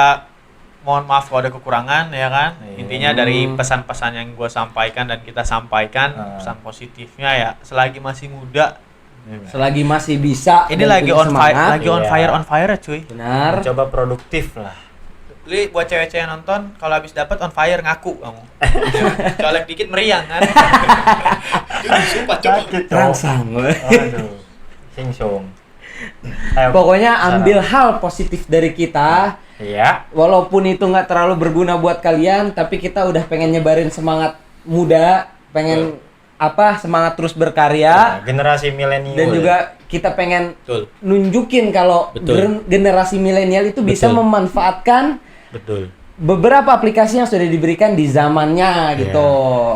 Speaker 1: mohon maaf kalau ada kekurangan ya kan.
Speaker 4: Iya.
Speaker 1: Intinya dari pesan-pesan yang gue sampaikan dan kita sampaikan, pesan positifnya ya selagi masih muda.
Speaker 2: Selagi masih bisa.
Speaker 1: Ini
Speaker 2: dan
Speaker 1: lagi
Speaker 2: punya
Speaker 1: on fire,
Speaker 2: semangat.
Speaker 1: lagi on
Speaker 4: Iya.
Speaker 1: fire ya cuy.
Speaker 2: Benar.
Speaker 4: Coba produktif lah.
Speaker 1: Li buat cewek-cewek yang nonton kalau habis dapat on fire ngaku kamu. Colek dikit meriang kan.
Speaker 5: Sumpah coba.
Speaker 4: Sakit, Cok.
Speaker 2: Rangsang.
Speaker 4: Aduh. Singsung.
Speaker 2: Pokoknya ambil hal positif dari kita.
Speaker 4: Iya.
Speaker 2: Walaupun itu nggak terlalu berguna buat kalian, tapi kita udah pengen nyebarin semangat muda, pengen semangat terus berkarya.
Speaker 4: Nah, generasi milenial.
Speaker 2: Dan juga kita pengen
Speaker 5: Betul.
Speaker 2: nunjukin kalau
Speaker 5: Betul.
Speaker 2: generasi milenial itu bisa
Speaker 5: Betul.
Speaker 2: memanfaatkan
Speaker 4: Betul.
Speaker 2: beberapa aplikasi yang sudah diberikan di zamannya gitu.